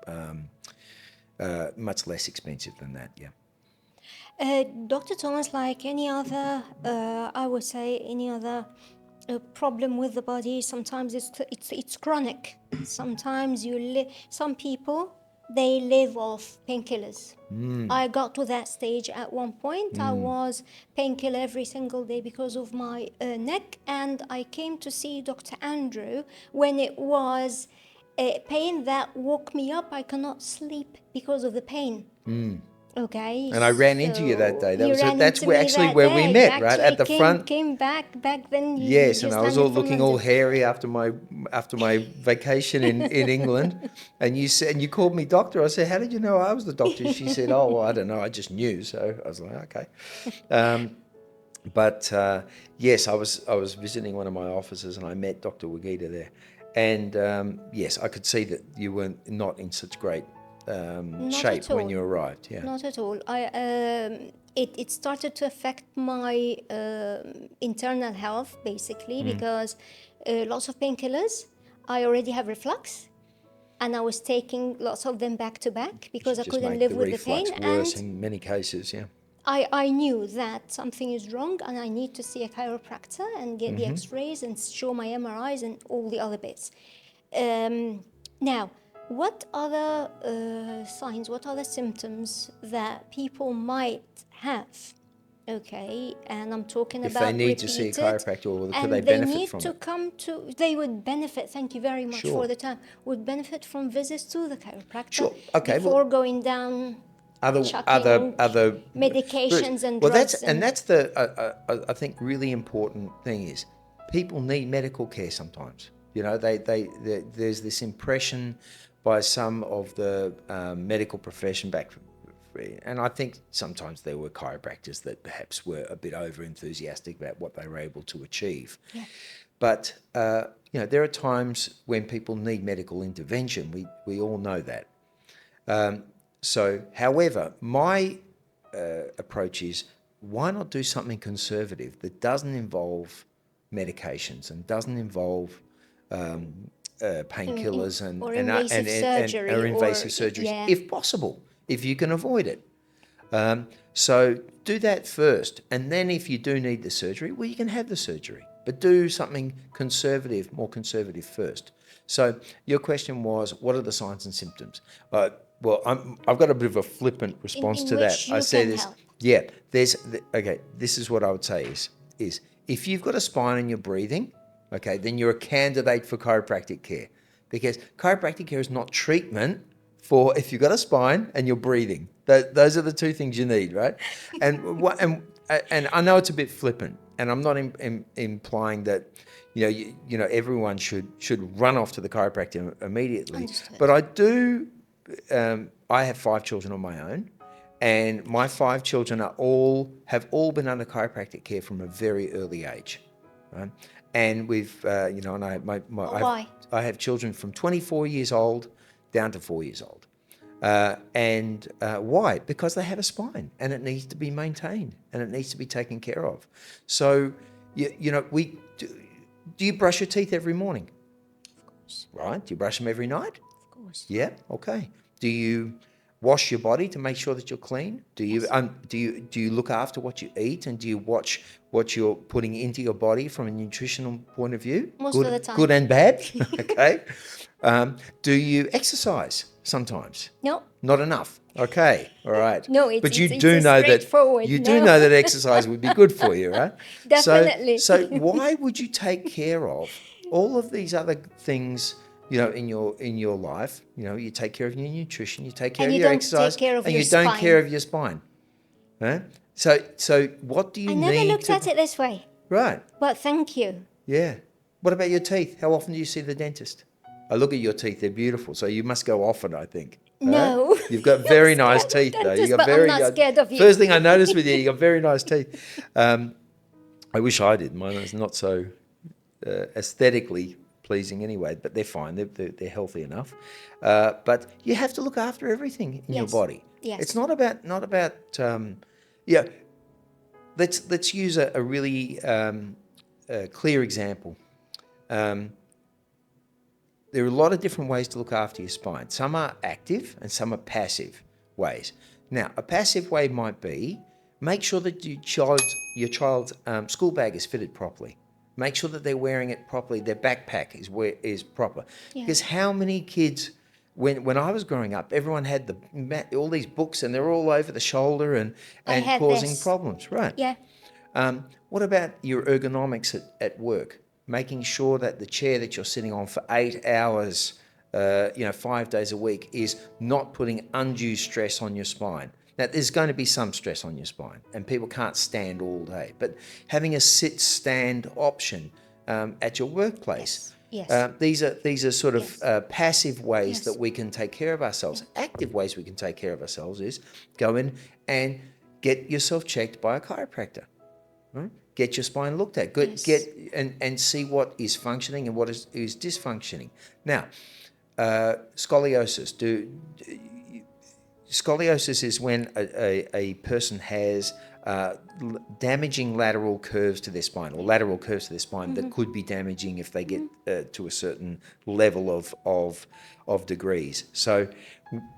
much less expensive than that. Yeah. Dr. Thomas, like any other, I would say any other problem with the body, sometimes it's chronic. Sometimes some people, they live off painkillers. I got to that stage at one point. I was painkiller every single day because of my neck, and I came to see Dr. Andrew when it was a pain that woke me up. I cannot sleep because of the pain. Okay. And I ran into you that day. That's where we met, right at the front. Came back then. Yes, and I was looking all hairy after my vacation in England, and you called me doctor. I said, how did you know I was the doctor? She said, oh, well, I don't know, I just knew. So I was like, okay. But yes, I was visiting one of my offices, and I met Dr. Wageda there, and yes, I could see that you were not in such great shape when you arrived. Yeah. Not at all. It started to affect my internal health, basically, because lots of painkillers. I already have reflux, and I was taking lots of them back to back because I couldn't live with the pain. Worse in many cases, yeah. I knew that something is wrong, and I need to see a chiropractor and get the X-rays and show my MRIs and all the other bits. Now, what other signs, what other symptoms that people might have Okay, and I'm talking If about they need to see a repeated, chiropractor, or could and they they benefit need from to it? come to, they would benefit, thank you very much Sure. for the time, would benefit from visits to the chiropractor Sure. Okay. before Well, going down other chucking routes. medications and Well, drugs. that's the I think really important thing is people need medical care sometimes. You know, there's this impression by some of the medical profession back, and I think sometimes there were chiropractors that perhaps were a bit over enthusiastic about what they were able to achieve. Yeah. But you know, there are times when people need medical intervention. We all know that. So, however, my approach is, why not do something conservative that doesn't involve medications and doesn't involve painkillers Or invasive surgery, or invasive or surgeries, yeah. if possible, if you can avoid it. So do that first, and then if you do need the surgery, well, you can have the surgery, but do something conservative, more conservative first. So your question was, what are the signs and symptoms? Well, I've got a bit of a flippant response in to which that. I you say can this, help. yeah. Okay. This is what I would say is if you've got a spine and you're breathing, okay, then you're a candidate for chiropractic care, because chiropractic care is not treatment for if you've got a spine and you're breathing. Those are the two things you need, right? And I know it's a bit flippant, and I'm not implying that you know everyone should run off to the chiropractor immediately. Understood. But I do. I have 5 children on my own, and my 5 children have all been under chiropractic care from a very early age, right? And we've and Why? I have children from 24 years old down to 4 years old. Why? Because they have a spine and it needs to be maintained and it needs to be taken care of. So, do you brush your teeth every morning? Of course. Right? Do you brush them every night? Of course. Yeah. Okay. Do you wash your body to make sure that you're clean? Do you do you look after what you eat, and do you watch what you're putting into your body from a nutritional point of view? Most of the time. Good and bad. Okay. Do you exercise sometimes? No. Not enough. Okay. All right. No, it's but you it's do know that straightforward, you do no. know that exercise would be good for you, right? Definitely. So why would you take care of all of these other things? In your life, you take care of your nutrition, you take care And of you your don't exercise, take care of and your you don't spine. care of your spine. Huh? So what do you I need? never looked at it this way. Right. But thank you. Yeah. What about your teeth? How often do you see the dentist? I look at your teeth; they're beautiful. So you must go often, I think. No. You've got very I'm nice scared of teeth, though. dentists, You got but I'm very. not scared of you. First thing I noticed with you got very nice teeth. I wish I did. Mine is not so aesthetically pleasing anyway, but they're fine. They're healthy enough. But you have to look after everything in your body. Yes. It's not about. Let's use a really clear example. There are a lot of different ways to look after your spine. Some are active and some are passive ways. Now, a passive way might be make sure that your child's school bag is fitted properly. Make sure that they're wearing it properly. Their backpack is proper. Yeah. Because how many kids, when I was growing up, everyone had all these books and they're all over the shoulder and had causing this. problems, right? Yeah. What about your ergonomics at work? Making sure that the chair that you're sitting on for 8 hours, 5 days a week, is not putting undue stress on your spine. Now, there's going to be some stress on your spine, and people can't stand all day. But having a sit-stand option at your workplace, Yes. these are sort of passive ways Yes. that we can take care of ourselves. Active ways we can take care of ourselves is go in and get yourself checked by a chiropractor. Right? Get your spine looked at. Get and see what is functioning and what is dysfunctioning. Now, scoliosis. Scoliosis is when a person has damaging lateral curves to their spine, or lateral curves to their spine that could be damaging if they get to a certain level of degrees. So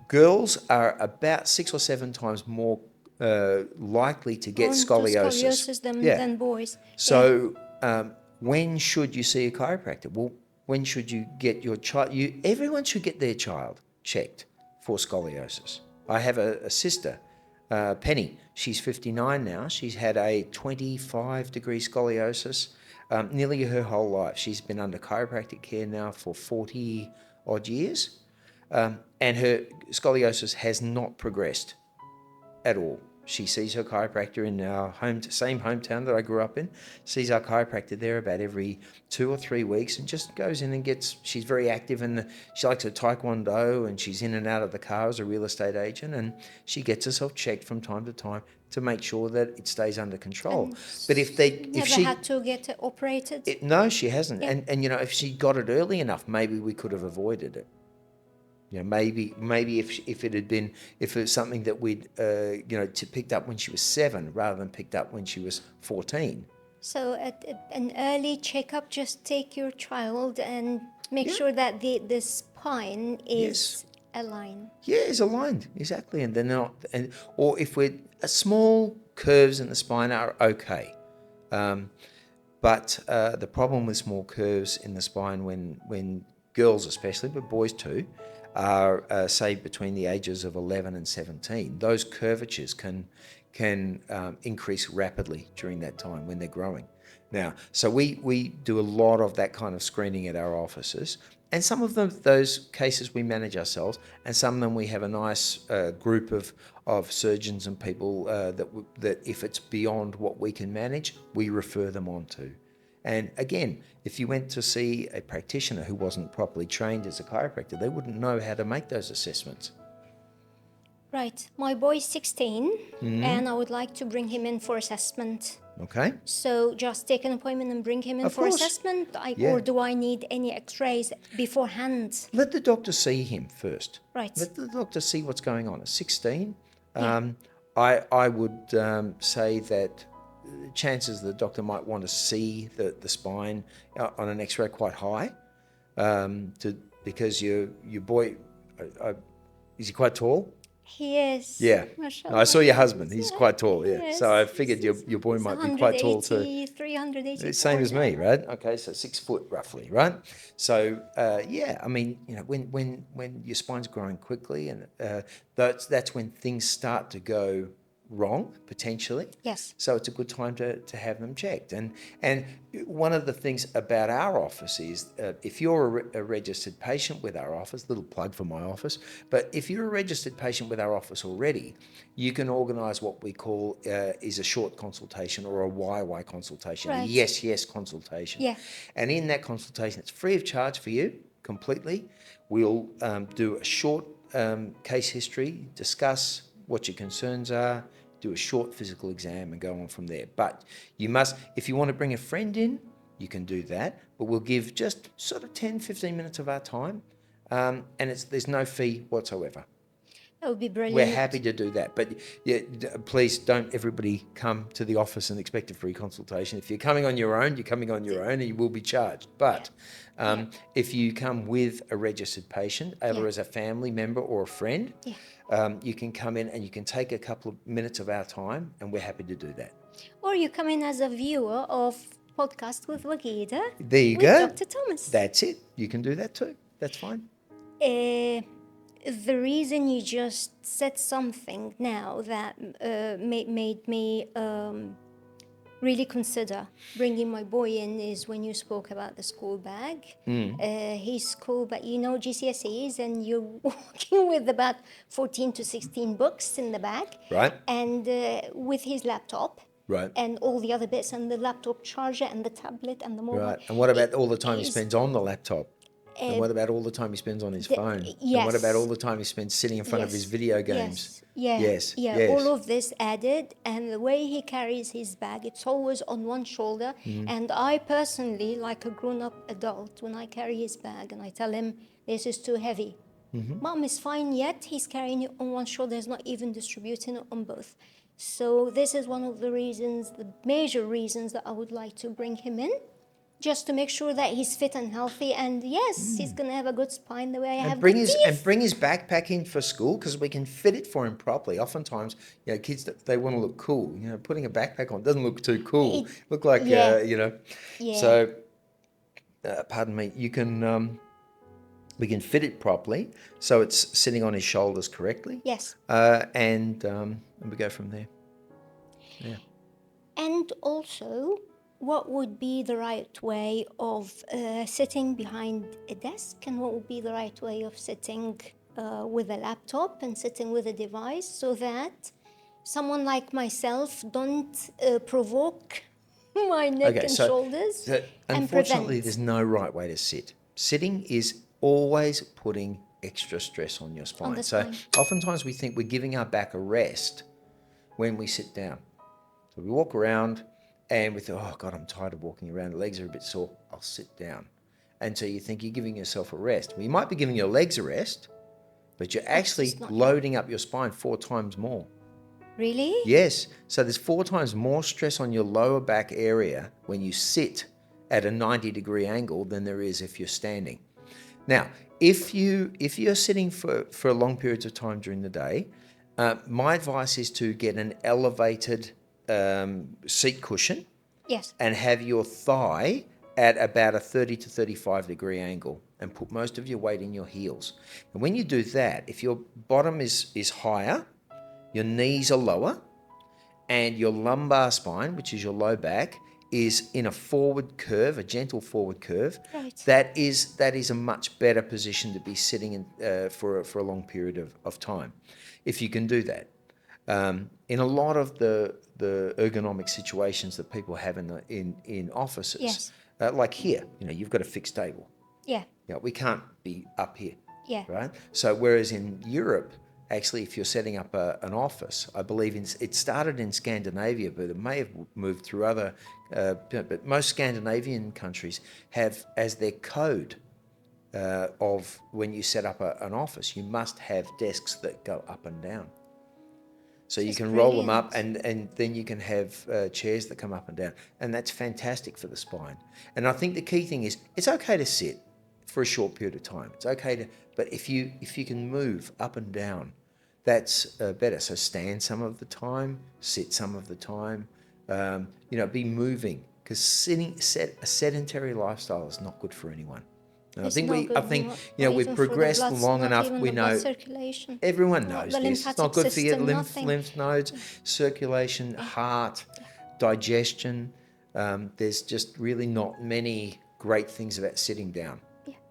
girls are about 6 or 7 times more likely to get scoliosis than boys. So when should you see a chiropractor? Well, when should you get your child? Everyone should get their child checked for scoliosis. I have a sister Penny, she's 59 now. She's had a 25-degree scoliosis nearly her whole life. She's been under chiropractic care now for 40 odd years, and her scoliosis has not progressed at all. She sees her chiropractor in our same hometown that I grew up in, sees our chiropractor there about every 2 or 3 weeks, and just goes in and she's very active, and she likes her taekwondo, and she's in and out of the car as a real estate agent, and she gets herself checked from time to time to make sure that it stays under control. But if she had to get it operated? No, she hasn't. Yeah. And if she got it early enough, maybe we could have avoided it. Maybe if it was something that we'd picked up when she was 7 rather than picked up when she was 14. So at an early checkup, just take your child and make sure that the spine is aligned. Yeah, it's aligned, exactly. And they're not, or if small curves in the spine are okay. But the problem with small curves in the spine when girls especially, but boys too, are say between the ages of 11 and 17. Those curvatures can increase rapidly during that time when they're growing. Now, so we do a lot of that kind of screening at our offices, and some of those cases we manage ourselves, and some of them we have a nice group of surgeons and people that if it's beyond what we can manage, we refer them on to. And again, if you went to see a practitioner who wasn't properly trained as a chiropractor, they wouldn't know how to make those assessments. Right. My boy's 16, and I would like to bring him in for assessment. Okay. So just take an appointment and bring him in for assessment? Or do I need any x-rays beforehand? Let the doctor see him first. Right. Let the doctor see what's going on. At 16, I would say that chances the doctor might want to see the spine on an x-ray quite high, because your boy, is he quite tall? He is. Yeah. Mashallah. No, I saw your husband. He's quite tall, yeah. Yes. So I figured your boy might be quite tall too. 380. Same as me, right? Okay, so 6 foot roughly, right? So I mean, when your spine's growing quickly, and that's when things start to go wrong potentially. Yes. So it's a good time to have them checked. And one of the things about our office is if you're a registered patient with our office, little plug for my office, but if you're a registered patient with our office already, you can organise what we call is a short consultation or a YY consultation, a yes consultation. Yeah. And in that consultation, it's free of charge for you completely. We'll do a short case history, discuss what your concerns are, do a short physical exam and go on from there. But you must, if you want to bring a friend in, you can do that, but we'll give just sort of 10, 15 minutes of our time, and there's no fee whatsoever. That would be brilliant. We're happy to do that, but please don't everybody come to the office and expect a free consultation. If you're coming on your own, you're coming on your own and you will be charged. But if you come with a registered patient, either as a family member or a friend, you can come in and you can take a couple of minutes of our time, and we're happy to do that. Or you come in as a viewer of Podcast with Wageda. There you go. Dr. Thomas. That's it. You can do that too. That's fine. The reason you just said something now that made me really consider bringing my boy in is when you spoke about the school bag. His school bag, GCSEs, and you're walking with about 14 to 16 books in the bag. Right. And with his laptop. Right. And all the other bits, and the laptop charger and the tablet and the mobile. Right. And what about all the time he spends on the laptop? And what about all the time he spends on his phone? Yes. And what about all the time he spends sitting in front of his video games? Yes. All of this added, and the way he carries his bag, it's always on one shoulder. And I personally, like a grown-up adult, when I carry his bag and I tell him, this is too heavy. Mom is fine, yet he's carrying it on one shoulder, he's not even distributing it on both. So this is one of the reasons, the major reasons that I would like to bring him in. Just to make sure that he's fit and healthy, and yes, he's going to have a good spine the way I have good teeth. And bring his backpack in for school, because we can fit it for him properly. Oftentimes, kids, they want to look cool. Putting a backpack on doesn't look too cool. Look like, So, pardon me, you can We can fit it properly so it's sitting on his shoulders correctly. Yes. And we go from there. Yeah. And also, what would be the right way of sitting behind a desk, and what would be the right way of sitting with a laptop and sitting with a device, so that someone like myself don't provoke my neck and shoulders and unfortunately, prevent. there's no right way to sit. Sitting is always putting extra stress on your spine. So oftentimes we think we're giving our back a rest when we sit down. So we walk around and we think, oh God, I'm tired of walking around. The legs are a bit sore. I'll sit down. And so you think you're giving yourself a rest. Well, you might be giving your legs a rest, but you're actually loading up your spine 4 times more. Really? Yes. So there's 4 times more stress on your lower back area when you sit at a 90-degree angle than there is if you're standing. Now, if you're sitting for long periods of time during the day, my advice is to get an elevated seat cushion. Yes. And have your thigh at about a 30 to 35 degree angle and put most of your weight in your heels. And when you do that, if your bottom is higher, your knees are lower, and your lumbar spine, which is your low back, is in a forward curve, a gentle forward curve. Right. That is a much better position to be sitting in for a long period of time, if you can do that. In a lot of the ergonomic situations that people have in offices, yes. Like here, you've got a fixed table. Yeah. We can't be up here. Yeah. Right. So whereas in Europe, actually, if you're setting up an office, I believe it started in Scandinavia, but it may have moved through other. But most Scandinavian countries have as their code of when you set up an office, you must have desks that go up and down. So you can roll them up and then you can have chairs that come up and down. And that's fantastic for the spine. And I think the key thing is it's okay to sit for a short period of time. It's okay to, but if you can move up and down, that's better. So stand some of the time, sit some of the time, be moving, because a sedentary lifestyle is not good for anyone. And I think we've progressed long enough. We know everyone knows this. It's not good for your lymph nodes, circulation, heart, digestion. There's just really not many great things about sitting down.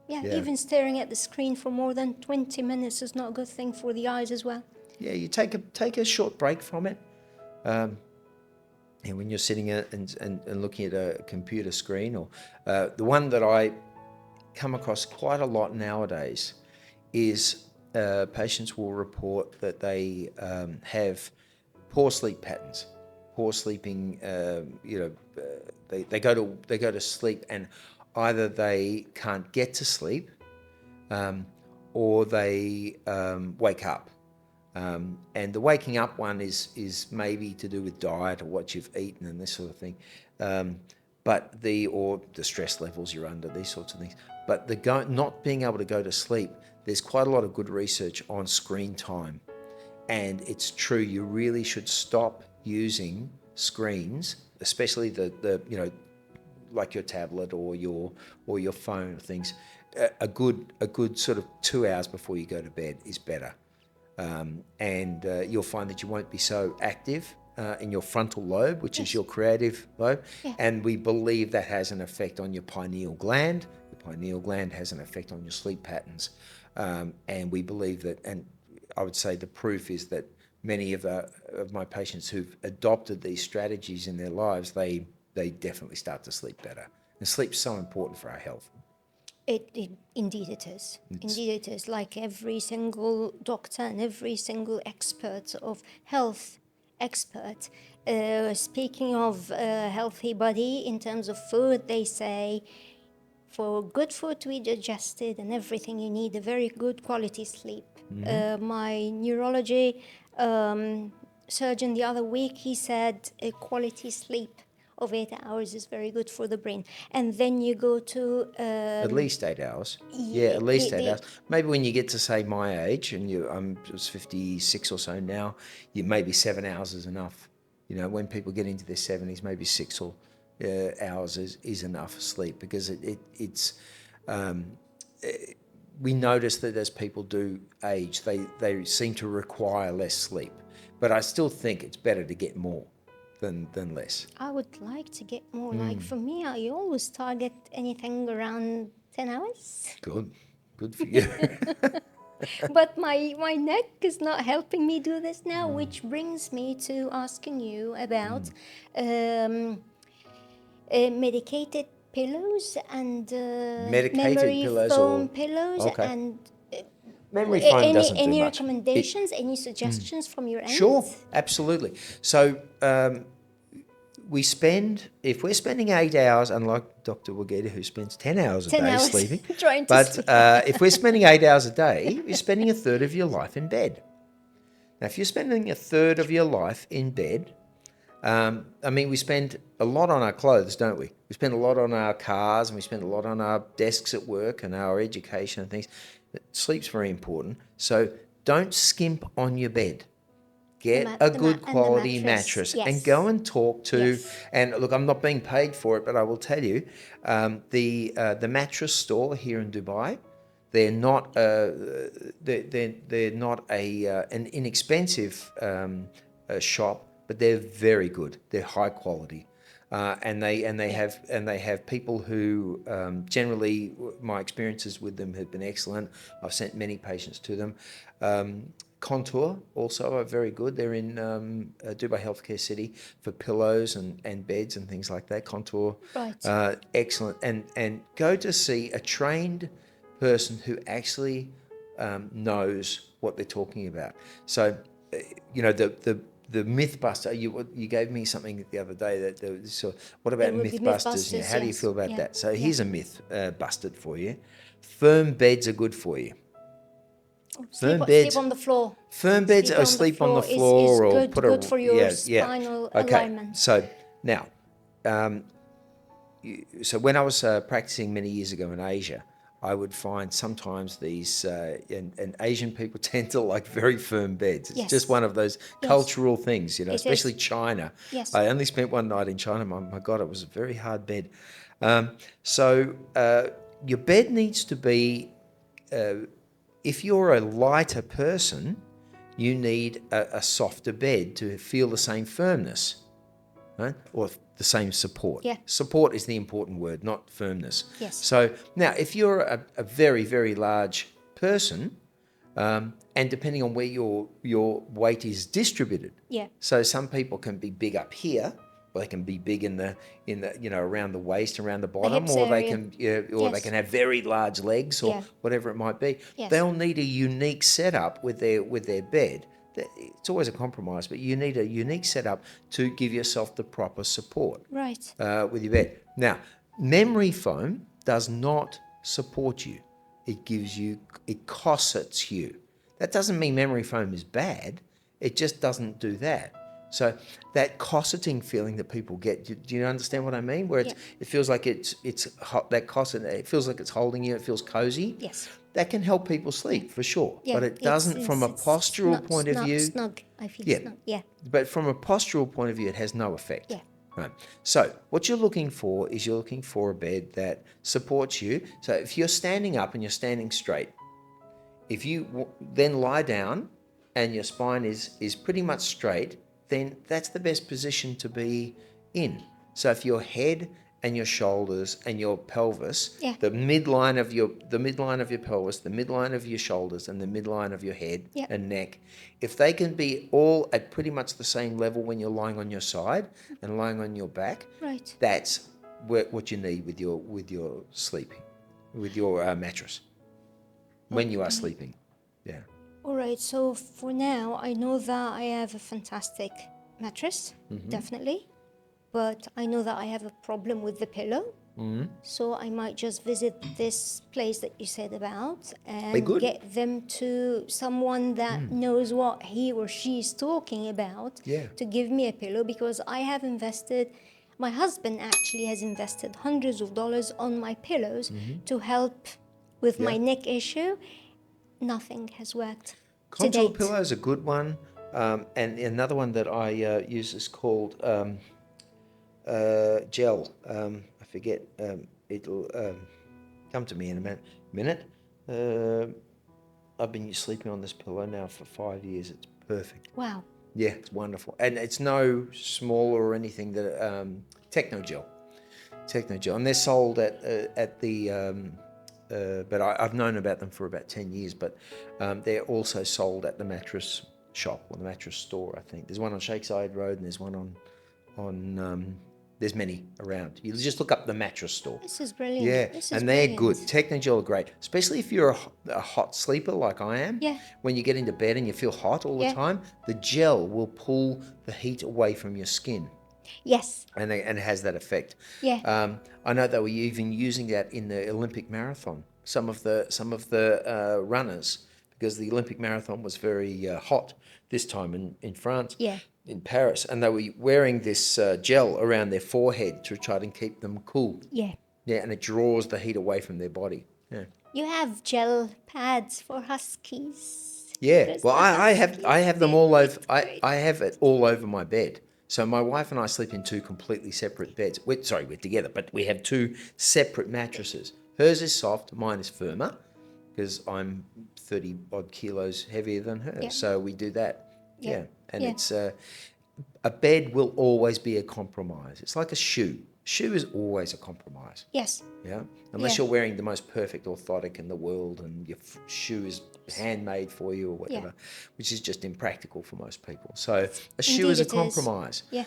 Yeah, even staring at the screen for more than 20 minutes is not a good thing for the eyes as well. Yeah, you take a short break from it. And when you're sitting and looking at a computer screen, or the one that I come across quite a lot nowadays is patients will report that they have poor sleep patterns, poor sleeping. They go to sleep and either they can't get to sleep or they wake up. And the waking up one is maybe to do with diet or what you've eaten and this sort of thing. But the stress levels you're under, these sorts of things. But not being able to go to sleep, there's quite a lot of good research on screen time. And it's true, you really should stop using screens, especially the like your tablet or your phone or things. A good sort of 2 hours before you go to bed is better. And you'll find that you won't be so active in your frontal lobe, which is your creative lobe. Yeah. And we believe that has an effect on your pineal gland. The pineal gland has an effect on your sleep patterns. And we believe that, and I would say the proof is that many of my patients who've adopted these strategies in their lives, they definitely start to sleep better. And sleep's so important for our health. Indeed it is. Indeed it is. Like every single doctor and every single expert of health expert, speaking of a healthy body in terms of food, they say for good food to be digested and everything, you need a very good quality sleep. Mm-hmm. My neurology surgeon the other week, he said a quality sleep of 8 hours is very good for the brain. And then you go to... at least 8 hours. Yeah, at least 8 hours. Maybe when you get to, say, my age, and I'm just 56 or so now, maybe 7 hours is enough. When people get into their 70s, maybe 6 or hours is enough sleep, because it's we notice that as people do age, they seem to require less sleep. But I still think it's better to get more than less. I would like to get more. Like for me, I always target anything around 10 hours. Good for you. But my neck is not helping me do this now, which brings me to asking you about medicated pillows and Medicated memory pillows foam or pillows okay. and Memory foam doesn't do any much. recommendations, any suggestions from your end? Sure, absolutely. So if we're spending 8 hours, unlike Dr. Wageda, who spends 10 hours a 10 day hours sleeping, trying to but sleep. if we're spending 8 hours a day, you're spending a third of your life in bed. Now, if you're spending a third of your life in bed, we spend a lot on our clothes, don't we? We spend a lot on our cars, and we spend a lot on our desks at work and our education and things. But sleep's very important. So don't skimp on your bed. Get a good quality mattress yes. and go and talk to. Yes. And look, I'm not being paid for it, but I will tell you, the mattress store here in Dubai, they're not an inexpensive shop, but they're very good. They're high quality, and they have people who generally, my experiences with them have been excellent. I've sent many patients to them. Contour also are very good. They're in Dubai Healthcare City for pillows and beds and things like that. Contour, Right. excellent. And go to see a trained person who actually knows what they're talking about. So, the Mythbuster, you gave me something the other day so what about Mythbusters? How do you feel about that? So here's a myth busted for you. Firm beds are good for you. Sleep on the floor. Firm beds or sleep on the floor is or good, good for your spinal alignment. So now, so when I was practicing many years ago in Asia, I would find sometimes these, and Asian people tend to like very firm beds. It's just one of those cultural things, especially China. Yes. I only spent one night in China. My God, it was a very hard bed. So your bed needs to be, if you're a lighter person, you need a softer bed to feel the same firmness, right? Or the same support. Yeah. Support is the important word, not firmness. Yes. So now, if you're a very, very large person, and depending on where your weight is distributed, so some people can be big up here, or they can be big in the around the waist, around the bottom, or they can they can have very large legs or whatever it might be. Yes. They'll need a unique setup with their bed. It's always a compromise, but you need a unique setup to give yourself the proper support. Right. With your bed. Now, memory foam does not support you. It cossets you. That doesn't mean memory foam is bad. It just doesn't do that. So that cosseting feeling that people get, do you understand what I mean? Where it feels like it's that cosset, it feels like it's holding you, it feels cozy. Yes. That can help people sleep for sure. Yeah, but it doesn't from a postural point of view. Snug. I feel snug. Yeah. But from a postural point of view, it has no effect. Yeah. Right. So what you're looking for is a bed that supports you. So if you're standing up and you're standing straight, if you then lie down and your spine is pretty much straight, then that's the best position to be in. So if your head and your shoulders and your pelvis, the midline of your pelvis, the midline of your shoulders and the midline of your head and neck, if they can be all at pretty much the same level when you're lying on your side and lying on your back, right, that's what you need with your sleeping, with your mattress when you are sleeping. Yeah. All right, so for now, I know that I have a fantastic mattress, definitely, but I know that I have a problem with the pillow. So I might just visit this place that you said about and get them to someone that knows what he or she is talking about to give me a pillow, because I have invested, my husband actually has invested hundreds of dollars on my pillows to help with my neck issue. Nothing has worked. Contour pillow is a good one, and another one that I use is called gel. I forget. It'll come to me in a minute. I've been sleeping on this pillow now for 5 years. It's perfect. Wow. Yeah, it's wonderful. And it's no smaller or anything that Technogel. And they're sold at the but I've known about them for about 10 years, but they're also sold at the mattress shop or the mattress store, I think. There's one on Shakeside Road and there's one on there's many around. You just look up the mattress store. This is brilliant. Yeah, This is and they're brilliant. good. Technogel are great, especially if you're a hot sleeper like I am. Yeah. When you get into bed and you feel hot all the Yeah. time, the gel will pull the heat away from your skin. Yes. And it has that effect. Yeah. I know they were even using that in the Olympic marathon. Some of the runners, because the Olympic marathon was very hot this time in France, Yeah. in Paris, and they were wearing this gel around their forehead to try to keep them cool. Yeah. Yeah, and it draws the heat away from their body. Yeah. You have gel pads for huskies. Yeah. Because Well, the I have them all over. great. I have it all over my bed. So my wife and I sleep in two completely separate beds. We're together, but we have two separate mattresses. Hers is soft, mine is firmer, because I'm 30 odd kilos heavier than her. Yeah. So we do that. Yeah. Yeah. And Yeah. it's a bed will always be a compromise. It's like a shoe. Shoe is always a compromise. Yes. Yeah. Unless Yeah. you're wearing the most perfect orthotic in the world and your shoe is handmade for you or whatever, which is just impractical for most people. So a shoe Indeed is a it is. compromise. Yeah.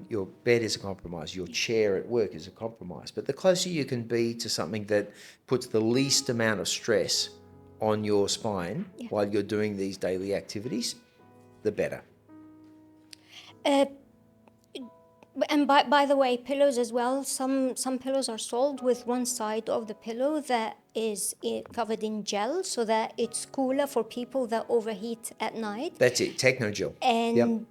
Your bed is a compromise. Your chair at work is a compromise. But the closer you can be to something that puts the least amount of stress on your spine while you're doing these daily activities, the better. And by the way, pillows as well. Some pillows are sold with one side of the pillow that is covered in gel, so that it's cooler for people that overheat at night. That's it, Technogel. And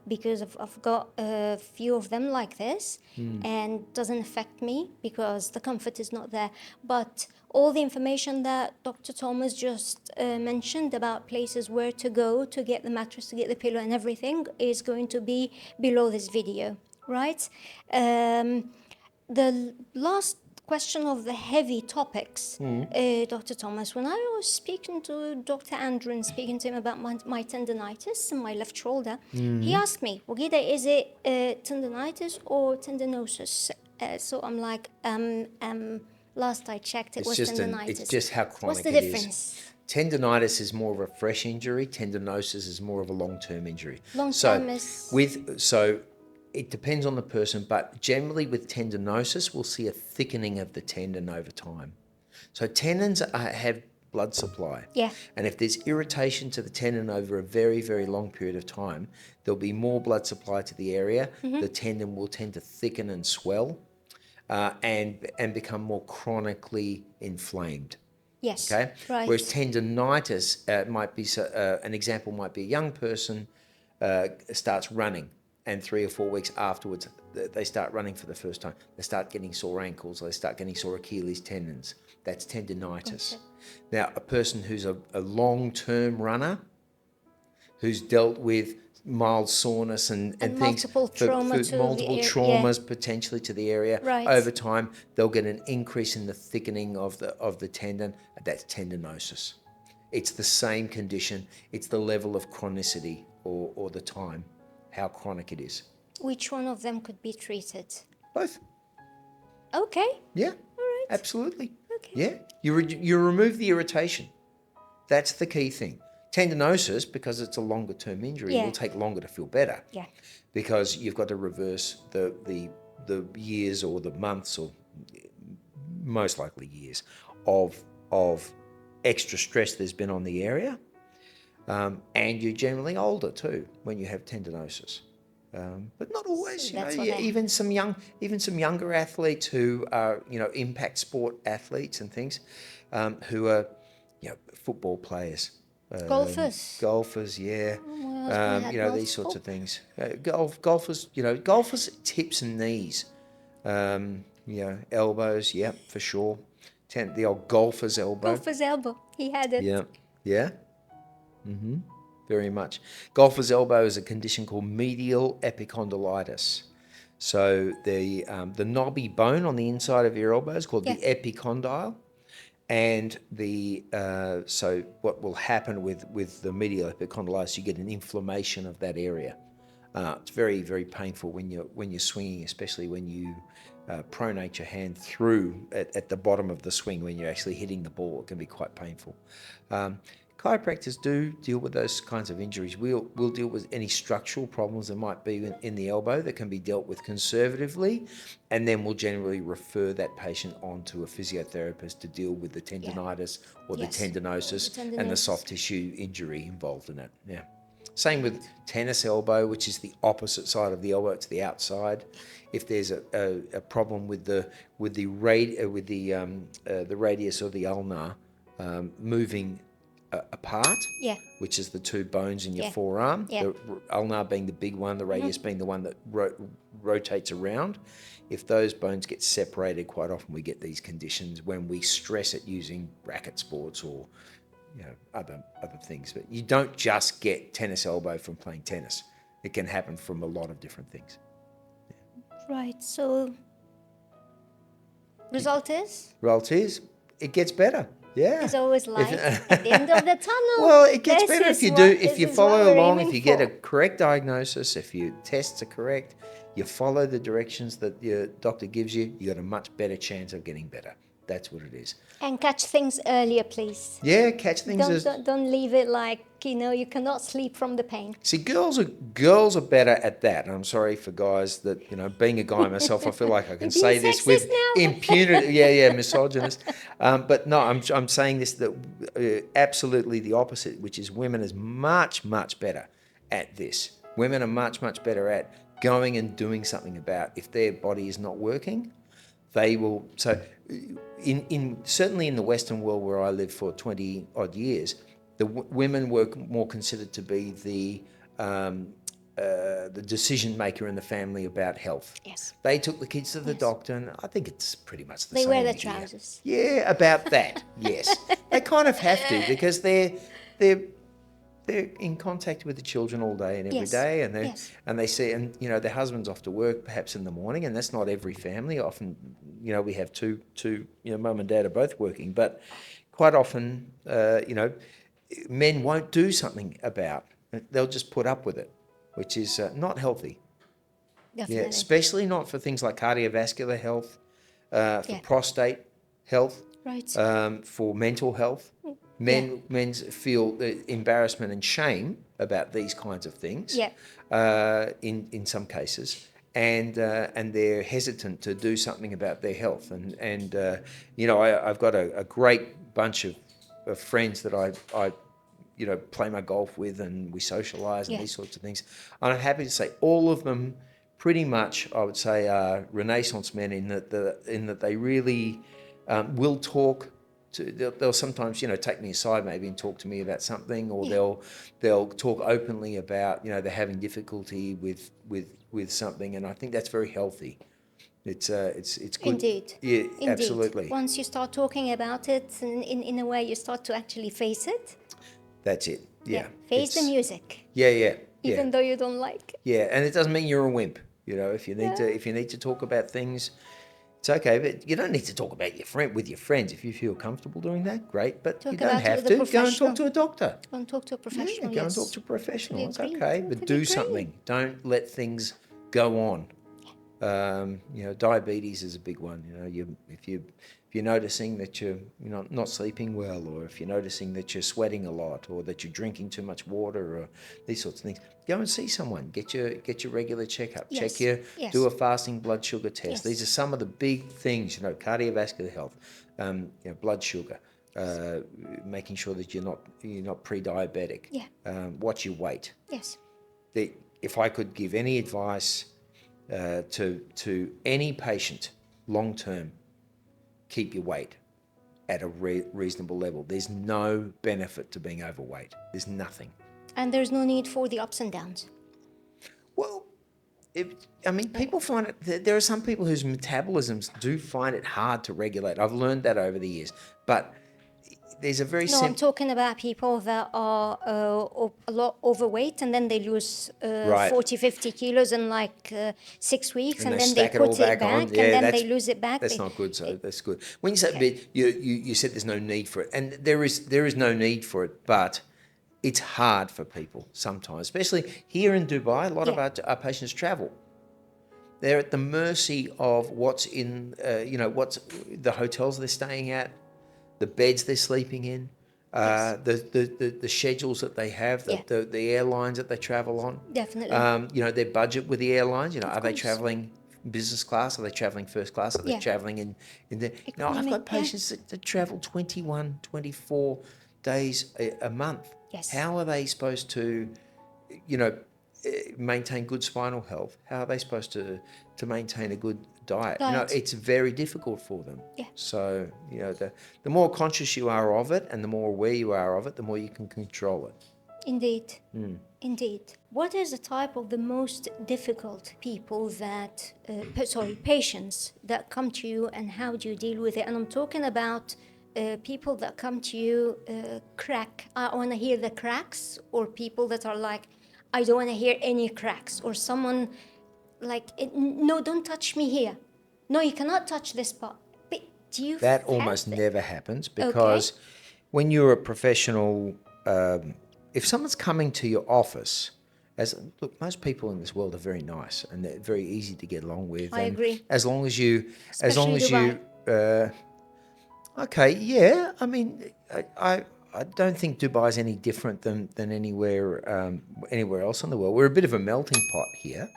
because I've got a few of them like this, and doesn't affect me because the comfort is not there. But all the information that Dr. Thomas just mentioned about places where to go to get the mattress, to get the pillow and everything is going to be below this video, right? The last question of the heavy topics, Dr. Thomas, when I was speaking to Dr. Andrew and speaking to him about my tendonitis in my left shoulder, he asked me, Wageda, is it tendonitis or tendonosis? So I'm like, last I checked, it was tendonitis. It's just how chronic What's the it is. difference? Tendonitis is more of a fresh injury. Tendonosis is more of a long-term injury. Long-term is... So it depends on the person, but generally with tendinosis, we'll see a thickening of the tendon over time. So tendons have blood supply. Yeah. And if there's irritation to the tendon over a very, very long period of time, there'll be more blood supply to the area. The tendon will tend to thicken and swell. And become more chronically inflamed. Yes. Okay. Right. Whereas tendonitis might be an example might be a young person starts running, and 3 or 4 weeks afterwards they start running for the first time. They start getting sore ankles. They start getting sore Achilles tendons. That's tendonitis. Okay. Now, a person who's a long-term runner, who's dealt with mild soreness and things, multiple trauma to the multiple area. traumas potentially to the area. Right. Over time, they'll get an increase in the thickening of the tendon. That's tendinosis. It's the same condition. It's the level of chronicity or the time, how chronic it is. Which one of them could be treated? Both. Okay. Yeah. All right. Absolutely. Okay. Yeah. You remove the irritation. That's the key thing. Tendinosis, because it's a longer term injury, will take longer to feel better. Yeah. Because you've got to reverse the years or the months or most likely years of extra stress there's been on the area. And you're generally older too when you have tendinosis. But not always. So Even some younger athletes who are impact sport athletes and things, who are football players. Golfers, yeah. These sorts of things. Golfers, tips and knees, elbows, yeah, for sure. The old golfer's elbow. Golfer's elbow. He had it. Yeah. Very much. Golfer's elbow is a condition called medial epicondylitis. So the knobby bone on the inside of your elbow is called the epicondyle. And so what will happen with the medial epicondylitis, you get an inflammation of that area. It's very, very painful when you're swinging, especially when you pronate your hand through at the bottom of the swing when you're actually hitting the ball. It can be quite painful. Chiropractors do deal with those kinds of injuries. We'll deal with any structural problems that might be in the elbow that can be dealt with conservatively, and then we'll generally refer that patient on to a physiotherapist to deal with the tendonitis or the tendinosis and the soft tissue injury involved in it. Yeah. Same with tennis elbow, which is the opposite side of the elbow. It's the outside. If there's a problem with the radius or the ulnar moving apart, which is the two bones in your forearm, the ulnar being the big one, the radius being the one that rotates around. If those bones get separated, quite often we get these conditions when we stress it using racket sports or other things. But you don't just get tennis elbow from playing tennis. It can happen from a lot of different things. Right. So result is it gets better. Yeah. There's always light at the end of the tunnel. Well, it gets better if you follow along, if you get a correct diagnosis, if your tests are correct, you follow the directions that your doctor gives you, you got a much better chance of getting better. That's what it is. And catch things earlier, please. Yeah, catch things. Don't leave it like, you cannot sleep from the pain. See, girls are better at that. And I'm sorry for guys that, being a guy myself, I feel like I can say this with impunity. Yeah, misogynist. But no, I'm saying this that absolutely the opposite, which is women is much, much better at this. Women are much, much better at going and doing something about if their body is not working. They will. So, certainly in the Western world where I lived for 20 odd years, the women were more considered to be the decision maker in the family about health. Yes. They took the kids to the doctor, and I think it's pretty much the same. They wear the trousers. Yeah, about that. Yes, they kind of have to because they're in contact with the children all day and every day, and they see, and their husband's off to work perhaps in the morning, and that's not every family. Often, we have two mum and dad are both working, but quite often, men won't do something about it. They'll just put up with it, which is not healthy. Definitely. Yeah, especially not for things like cardiovascular health, for prostate health, right. For mental health. Men feel embarrassment and shame about these kinds of things. In some cases, and they're hesitant to do something about their health. And I've got a great bunch of friends that I play my golf with, and we socialise and these sorts of things. And I'm happy to say all of them, pretty much, I would say, are Renaissance men in that they really will talk. They'll sometimes, take me aside maybe and talk to me about something, or they'll talk openly about, they're having difficulty with something, and I think that's very healthy. It's good. Indeed. Yeah, Indeed. absolutely. Once you start talking about it, in a way, you start to actually face it. That's it. Yeah. Face the music. Yeah. Even though you don't like. Yeah, and it doesn't mean you're a wimp. If you need to talk about things. It's okay, but you don't need to talk about with your friends. If you feel comfortable doing that, great. But you don't have to. Go and talk to a doctor. Go and talk to a professional. Go and talk to a professional. It's okay, but do something. Don't let things go on. Diabetes is a big one. If you're noticing that you're not sleeping well, or if you're noticing that you're sweating a lot, or that you're drinking too much water, or these sorts of things, go and see someone. Get your regular checkup. Yes. Do a fasting blood sugar test. Yes. These are some of the big things. Cardiovascular health, blood sugar, making sure that you're not pre-diabetic. Watch your weight. Yes. If I could give any advice to any patient long term, keep your weight at a reasonable level. There's no benefit to being overweight. There's nothing. And there's no need for the ups and downs. Well, people find it. There are some people whose metabolisms do find it hard to regulate. I've learned that over the years. But there's a very No, I'm talking about people that are a lot overweight and then they lose Right. 40, 50 kilos in like 6 weeks, and they then they stack it all put it back on. back, Yeah, and then that's- they lose it back. That's They- not good. So that's good. When you say, Okay. but you said there's no need for it, and there is no need for it, but it's hard for people sometimes, especially here in Dubai. A lot of Yeah. our patients travel. They're at the mercy of what's in, what's the hotels they're staying at, the beds they're sleeping in, Yes. the schedules that they have, Yeah. the airlines that they travel on. Definitely. Their budget with the airlines. Are they course. traveling business class? Are they traveling first class? Are they Yeah. traveling in the? I've Economy, got patients that travel 21, 24 days a month. Yes. How are they supposed to, maintain good spinal health? How are they supposed to maintain a good diet? Diet. It's very difficult for them. Yeah. So, the more conscious you are of it and the more aware you are of it, the more you can control it. Indeed. Indeed. What is the type of the most difficult people that, patients that come to you, and how do you deal with it? And I'm talking about people that come to you, I want to hear the cracks, or people that are like, I don't want to hear any cracks, or someone like, no, don't touch me here. No, you cannot touch this part. But do you That have almost it? never happens because when you're a professional, if someone's coming to your office, most people in this world are very nice and they're very easy to get along with. I agree. As long as you, Especially okay, yeah. I mean, I don't think Dubai is any different than anywhere else in the world. We're a bit of a melting pot here,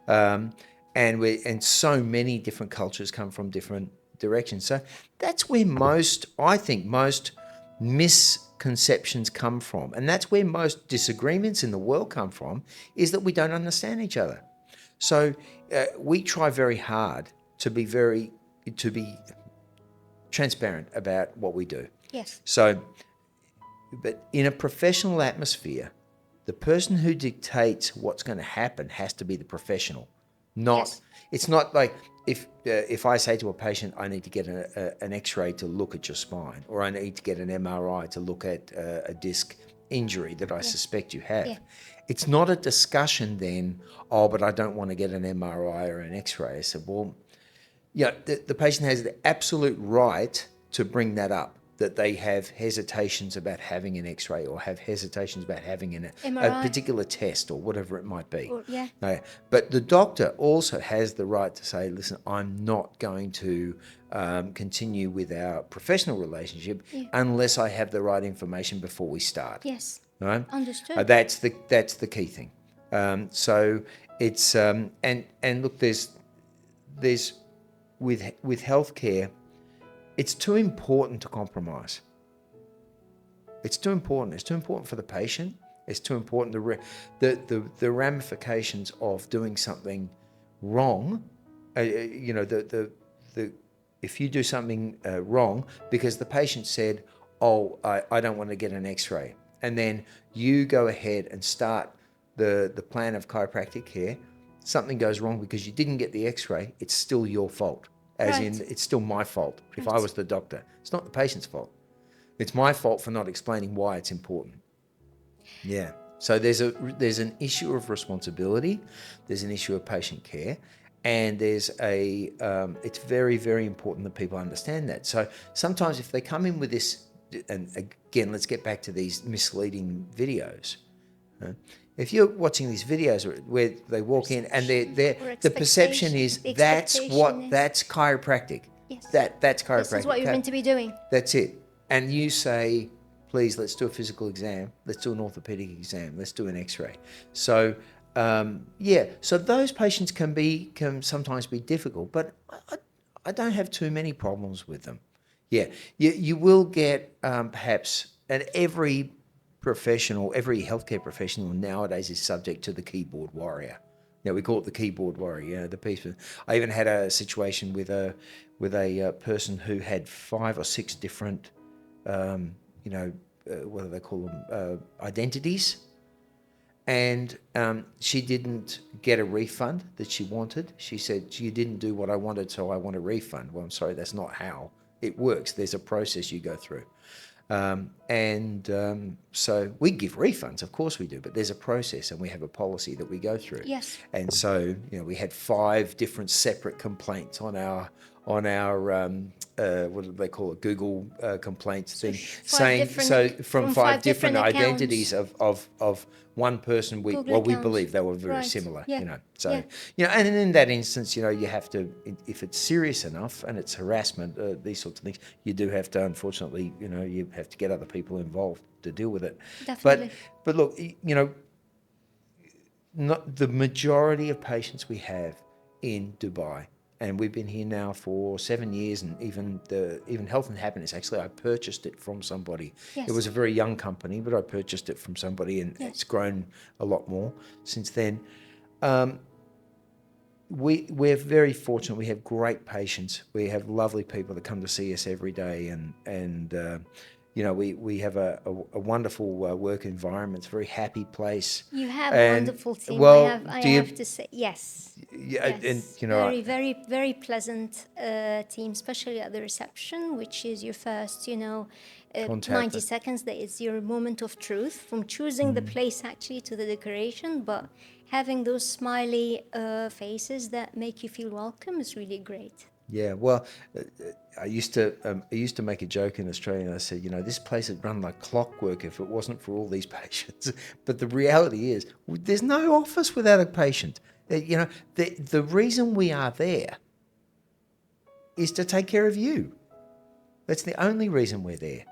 and so many different cultures come from different directions. So that's where most misconceptions come from, and that's where most disagreements in the world come from. Is that we don't understand each other. So we try very hard to be transparent about what we do. Yes. So, but in a professional atmosphere, the person who dictates what's going to happen has to be the professional. Yes. It's not like if I say to a patient, I need to get an X-ray to look at your spine, or I need to get an MRI to look at a disc injury that I suspect you have. Yeah. It's not a discussion then, but I don't want to get an MRI or an X-ray. I said, well, the patient has the absolute right to bring that up, that they have hesitations about having an X-ray or have hesitations about having a MRI. particular test or whatever it might be. Yeah. No, but the doctor also has the right to say, listen, I'm not going to continue with our professional relationship unless I have the right information before we start. Yes. Right? Understood. That's the key thing. So it's and look, there's with healthcare, it's too important to compromise. It's too important. It's too important for the patient. It's too important. The ramifications of doing something wrong. If you do something wrong because the patient said, "Oh, I don't want to get an X-ray," and then you go ahead and start the plan of chiropractic care, something goes wrong because you didn't get the X-ray. It's still your fault. As in, it's still my fault. If I was the doctor, it's not the patient's fault. It's my fault for not explaining why it's important. Yeah. So there's an issue of responsibility. There's an issue of patient care, and it's very, very important that people understand that. So sometimes if they come in with this, and again, let's get back to these misleading videos. If you're watching these videos where they walk in and the perception is that's chiropractic. Yes. That's chiropractic. This is what you're meant to be doing. That's it. And you say, please, let's do a physical exam. Let's do an orthopedic exam. Let's do an X-ray. So, so those patients can sometimes be difficult, but I don't have too many problems with them. Yeah, you will get perhaps, and every healthcare professional nowadays is subject to the keyboard warrior. Now we call it the keyboard warrior. The piece. I even had a situation with a person who had 5 or 6 different, what do they call them, identities, and she didn't get a refund that she wanted. She said, "You didn't do what I wanted, so I want a refund." Well, I'm sorry, that's not how it works. There's a process you go through. So we give refunds, of course we do, but there's a process and we have a policy that we go through. Yes. And so, we had 5 different separate complaints on our what do they call it, Google complaints thing, saying from 5 different identities of one person. We believe they were very similar. Yeah. And in that instance, you have to, if it's serious enough and it's harassment, these sorts of things, you do have to, unfortunately, you have to get other people involved to deal with it. Definitely. But look, not the majority of patients we have in Dubai. And we've been here now for 7 years, and even Health and Happiness, actually, I purchased it from somebody. Yes. It was a very young company, but I purchased it from somebody, and it's grown a lot more since then. We're very fortunate. We have great patients. We have lovely people that come to see us every day, and we have a wonderful work environment. It's a very happy place. You have a wonderful team. Well, I have to say, yes. Yeah, yes. And very, very, very pleasant team, especially at the reception, which is your first, 90 seconds. That is your moment of truth, from choosing the place actually to the decoration, but having those smiley faces that make you feel welcome is really great. Yeah, well, I used to make a joke in Australia, and I said, this place would run like clockwork if it wasn't for all these patients. But the reality is, there's no office without a patient. The reason we are there is to take care of you. That's the only reason we're there.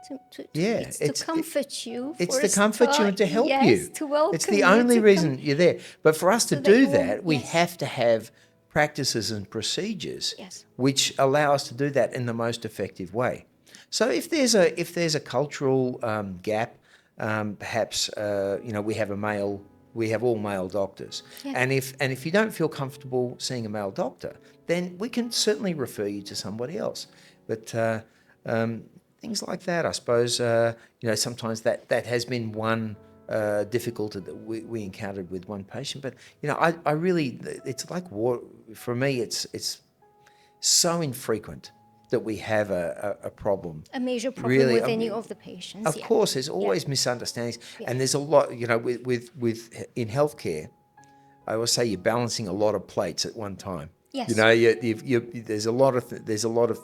It's to comfort you. It's to comfort you and to help you. To welcome it's the only reason you're there. But for us to do that, we have to have practices and procedures which allow us to do that in the most effective way. So if there's a cultural gap, perhaps we have all male doctors, and if you don't feel comfortable seeing a male doctor, then we can certainly refer you to somebody else. But things like that, I suppose, sometimes that has been one difficulty that we encountered with one patient. But I really, it's like water for me. It's so infrequent that we have a problem, a major problem really, with any of the patients. Of course, there's always misunderstandings, and there's a lot. With in healthcare, I always say you're balancing a lot of plates at one time. Yes. There's a lot of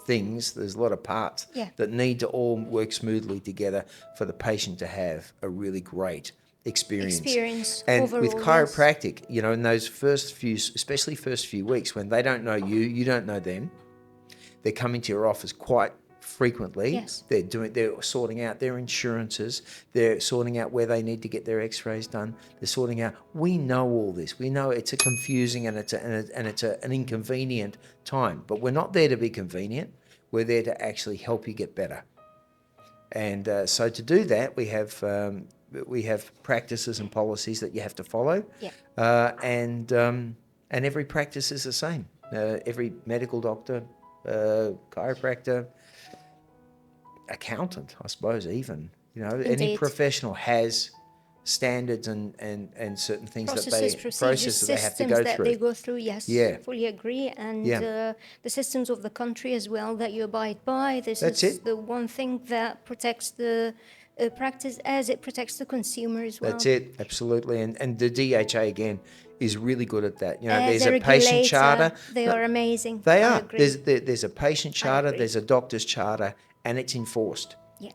things, there's a lot of parts that need to all work smoothly together for the patient to have a really great experience. And overall, with chiropractic, in those first few weeks when they don't know you don't know them, they're coming to your office quite frequently. Yes. They're sorting out their insurances. They're sorting out where they need to get their X-rays done. They're sorting out. We know all this. We know it's a confusing and it's an inconvenient time. But we're not there to be convenient. We're there to actually help you get better. And so to do that, we have practices and policies that you have to follow. Yeah. And every practice is the same. Every medical doctor, chiropractor, accountant, I suppose, even any professional has standards and certain things processes they have to go through. They go through. Yes, fully agree. And the systems of the country as well that you abide by. This is the one thing that protects the practice as it protects the consumer as well. That's it, absolutely. And the DHA again is really good at that. There's a patient charter. They are amazing. They are. There's a patient charter. There's a doctor's charter. And it's enforced. Yeah.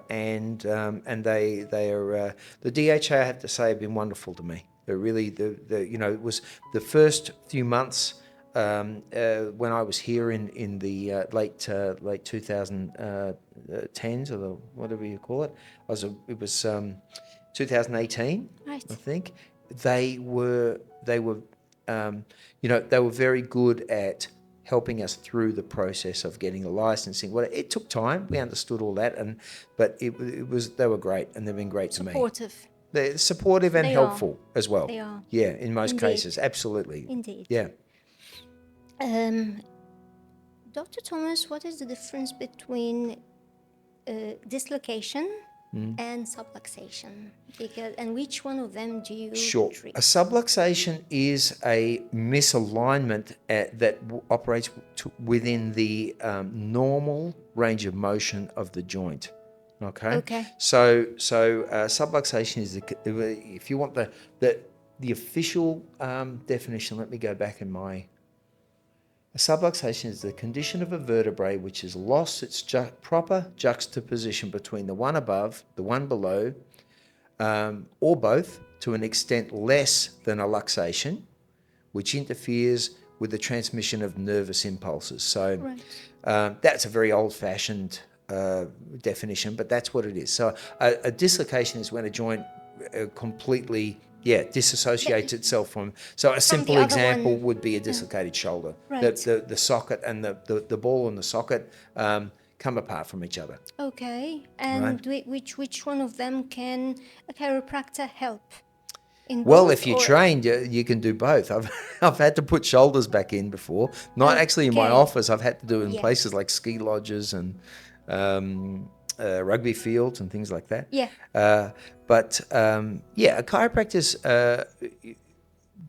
And they are the DHA, I have to say, have been wonderful to me. They're really it was the first few months when I was here in the late 2010s, or whatever you call it. It was 2018, right. I think. They were very good at helping us through the process of getting the licensing. Well, it took time. We understood all that, but they were great, and they've been great to me. Supportive. They're supportive and helpful as well. They are. Yeah, in most cases, absolutely. Indeed. Yeah. Dr. Thomas, what is the difference between dislocation and subluxation? And which one of them do you treat? A subluxation is a misalignment that operates within the normal range of motion of the joint. Okay. So subluxation is if you want the official definition. Let me go back in my. A subluxation is the condition of a vertebrae which has lost its proper juxtaposition between the one above, the one below, or both, to an extent less than a luxation, which interferes with the transmission of nervous impulses. So that's a very old-fashioned definition, but that's what it is. So a dislocation is when a joint completely disassociates itself from. So a simple example would be a dislocated shoulder. Right. The socket and the ball and the socket come apart from each other. Okay. And which one of them can a chiropractor help? Well, if you're trained, you can do both. I've had to put shoulders back in before. Not actually in my office. I've had to do it in places like ski lodges and rugby fields and things like that. Chiropractors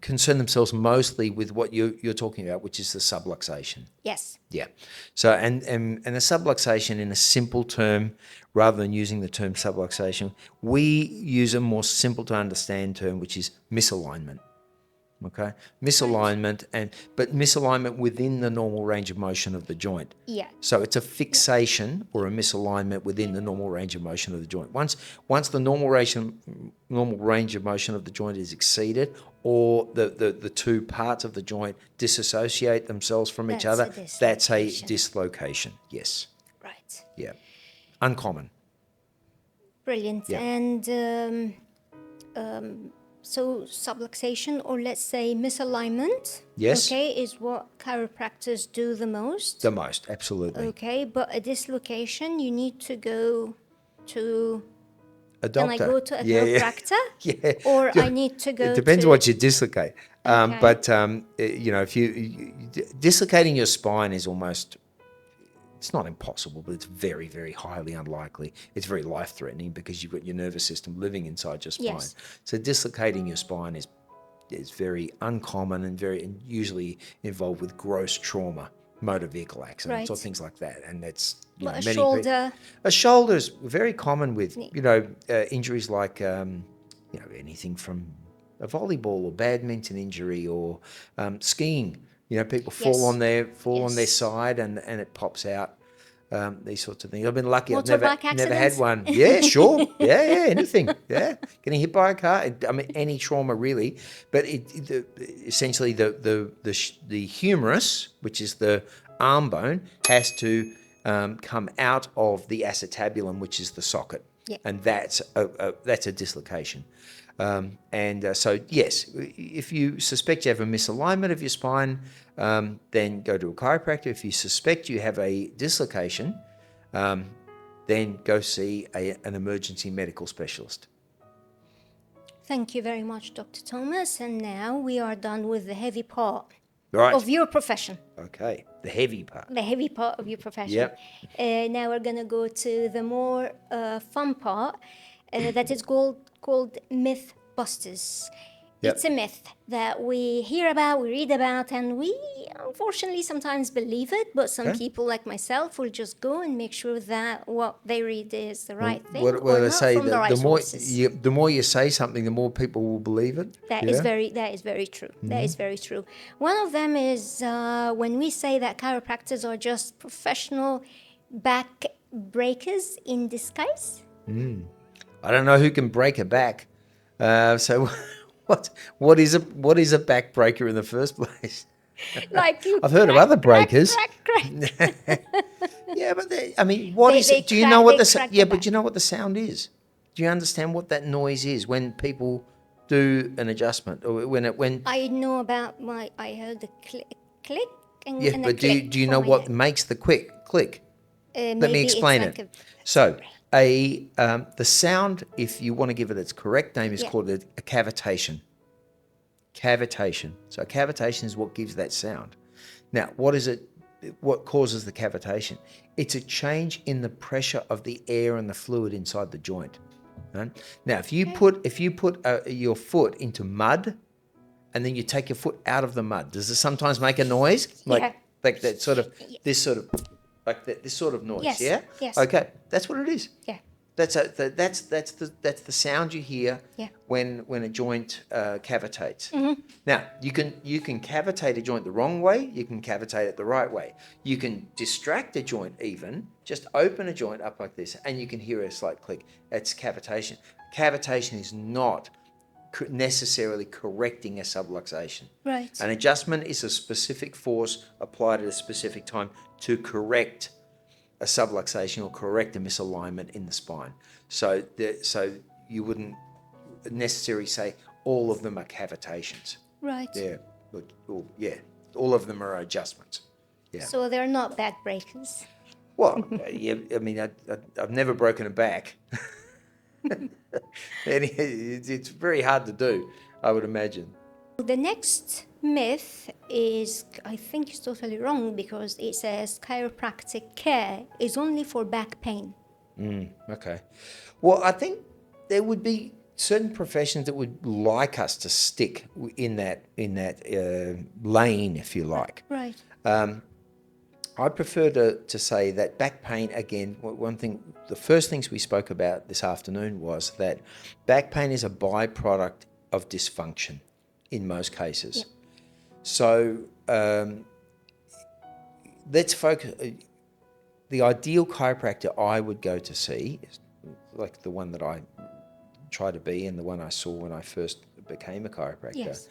concern themselves mostly with what you're talking about, which is the subluxation. Yes. Yeah. So and a subluxation, in a simple term, rather than using the term subluxation, we use a more simple to understand term, which is misalignment. Okay, misalignment, but misalignment within the normal range of motion of the joint. Yeah. So it's a fixation or a misalignment within the normal range of motion of the joint. Once the normal range of motion of the joint is exceeded, or the two parts of the joint disassociate themselves from each other, that's a dislocation. Yes. Right. Yeah. Uncommon. Brilliant. Yeah. And so subluxation, or let's say misalignment, yes, is what chiropractors do the most. The most, absolutely. Okay, but a dislocation, you need to go to a doctor. Can I go to a chiropractor? Yeah. Or I need to go. It depends to... what you dislocate. But if you dislocating your spine is almost. It's not impossible, but it's very, very highly unlikely. It's very life-threatening because you've got your nervous system living inside your spine. Yes. So dislocating your spine is very uncommon and usually involved with gross trauma, motor vehicle accidents or things like that. And that's a shoulder. A shoulder is very common with injuries like anything from a volleyball or badminton injury or skiing. People fall on their side and it pops out. These sorts of things. I've been lucky. I've never had one. Yeah, sure. Yeah, anything. Yeah, getting hit by a car. Any trauma really. But essentially the humerus, which is the arm bone, has to come out of the acetabulum, which is the socket, and that's a dislocation. So yes, if you suspect you have a misalignment of your spine, then go to a chiropractor. If you suspect you have a dislocation, then go see an emergency medical specialist. Thank you very much, Dr. Thomas. And now we are done with the heavy part of your profession. Okay, the heavy part. The heavy part of your profession. Yep. Now we're going to go to the more fun part that is called Mythbusters. Yep. It's a myth that we hear about, we read about, and we unfortunately sometimes believe it, but some people like myself will just go and make sure that what they read is the right thing What or I not say, from the right sources. the more you say something, the more people will believe it. That is very true. Mm-hmm. That is very true. One of them is when we say that chiropractors are just professional back breakers in disguise. I don't know who can break a back. So what is a back breaker in the first place? Like you I've heard of other breakers. Crack. Yeah, but what is it? Do you know what but do you know what the sound is? Do you understand what that noise is when people do an adjustment or when I know about I heard the click and but do you know what makes the click? Let me explain it. The sound, if you want to give it its correct name, is called a cavitation. Cavitation. So cavitation is what gives that sound. Now, what is it? What causes the cavitation? It's a change in the pressure of the air and the fluid inside the joint. Right? Now, if you put your foot into mud, and then you take your foot out of the mud, does it sometimes make a noise? Like that sort of this sort of. Like this sort of noise, Yes. yeah? Yes. Okay, that's what it is. Yeah. That's the sound you hear Yeah. when a joint cavitates. Now you can cavitate a joint the wrong way. You can cavitate it the right way. You can distract a joint even. Just open a joint up like this, and you can hear a slight click. That's cavitation. Cavitation is not necessarily correcting a subluxation. Right. An adjustment is a specific force applied at a specific time to correct a subluxation or correct a misalignment in the spine. So you wouldn't necessarily say all of them are cavitations. Right. Yeah, all of them are adjustments. Yeah. So they're not back breakers. Well, yeah, I mean, I've never broken a back. It's very hard to do, I would imagine. The next myth is, I think it's totally wrong, because it says chiropractic care is only for back pain. Okay. Well, I think there would be certain professions that would like us to stick in that lane, if you like. Right. I prefer to say that back pain, again, one thing, the first things we spoke about this afternoon was that back pain is a byproduct of dysfunction in most cases. Yep. So let's focus. The ideal chiropractor I would go to see, like the one that I try to be and the one I saw when I first became a chiropractor, Yes.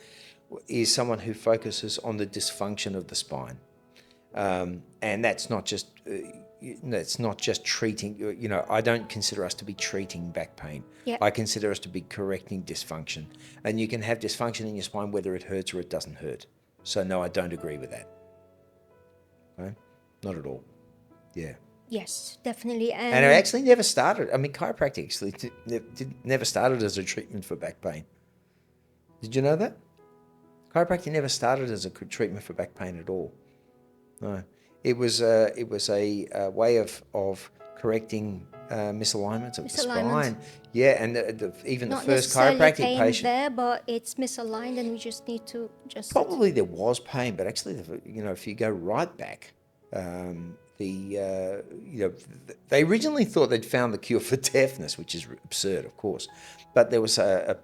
is someone who focuses on the dysfunction of the spine. And that's not just treating. You know, I don't consider us to be treating back pain. Yeah. I consider us to be correcting dysfunction. And you can have dysfunction in your spine whether it hurts or it doesn't hurt. So no, I don't agree with that. Okay? Not at all. Yeah. Yes, definitely. And it actually never started. I mean, chiropractic actually never started as a treatment for back pain. Did you know that? Chiropractic never started as a treatment for back pain at all. No, it was a way of correcting misalignments of the spine. Yeah, and even not the first necessarily chiropractic pain patient. there, but it's misaligned, and we just need to just Probably there was pain, but actually, if you go right back, they originally thought they'd found the cure for deafness, which is absurd, of course. But there was a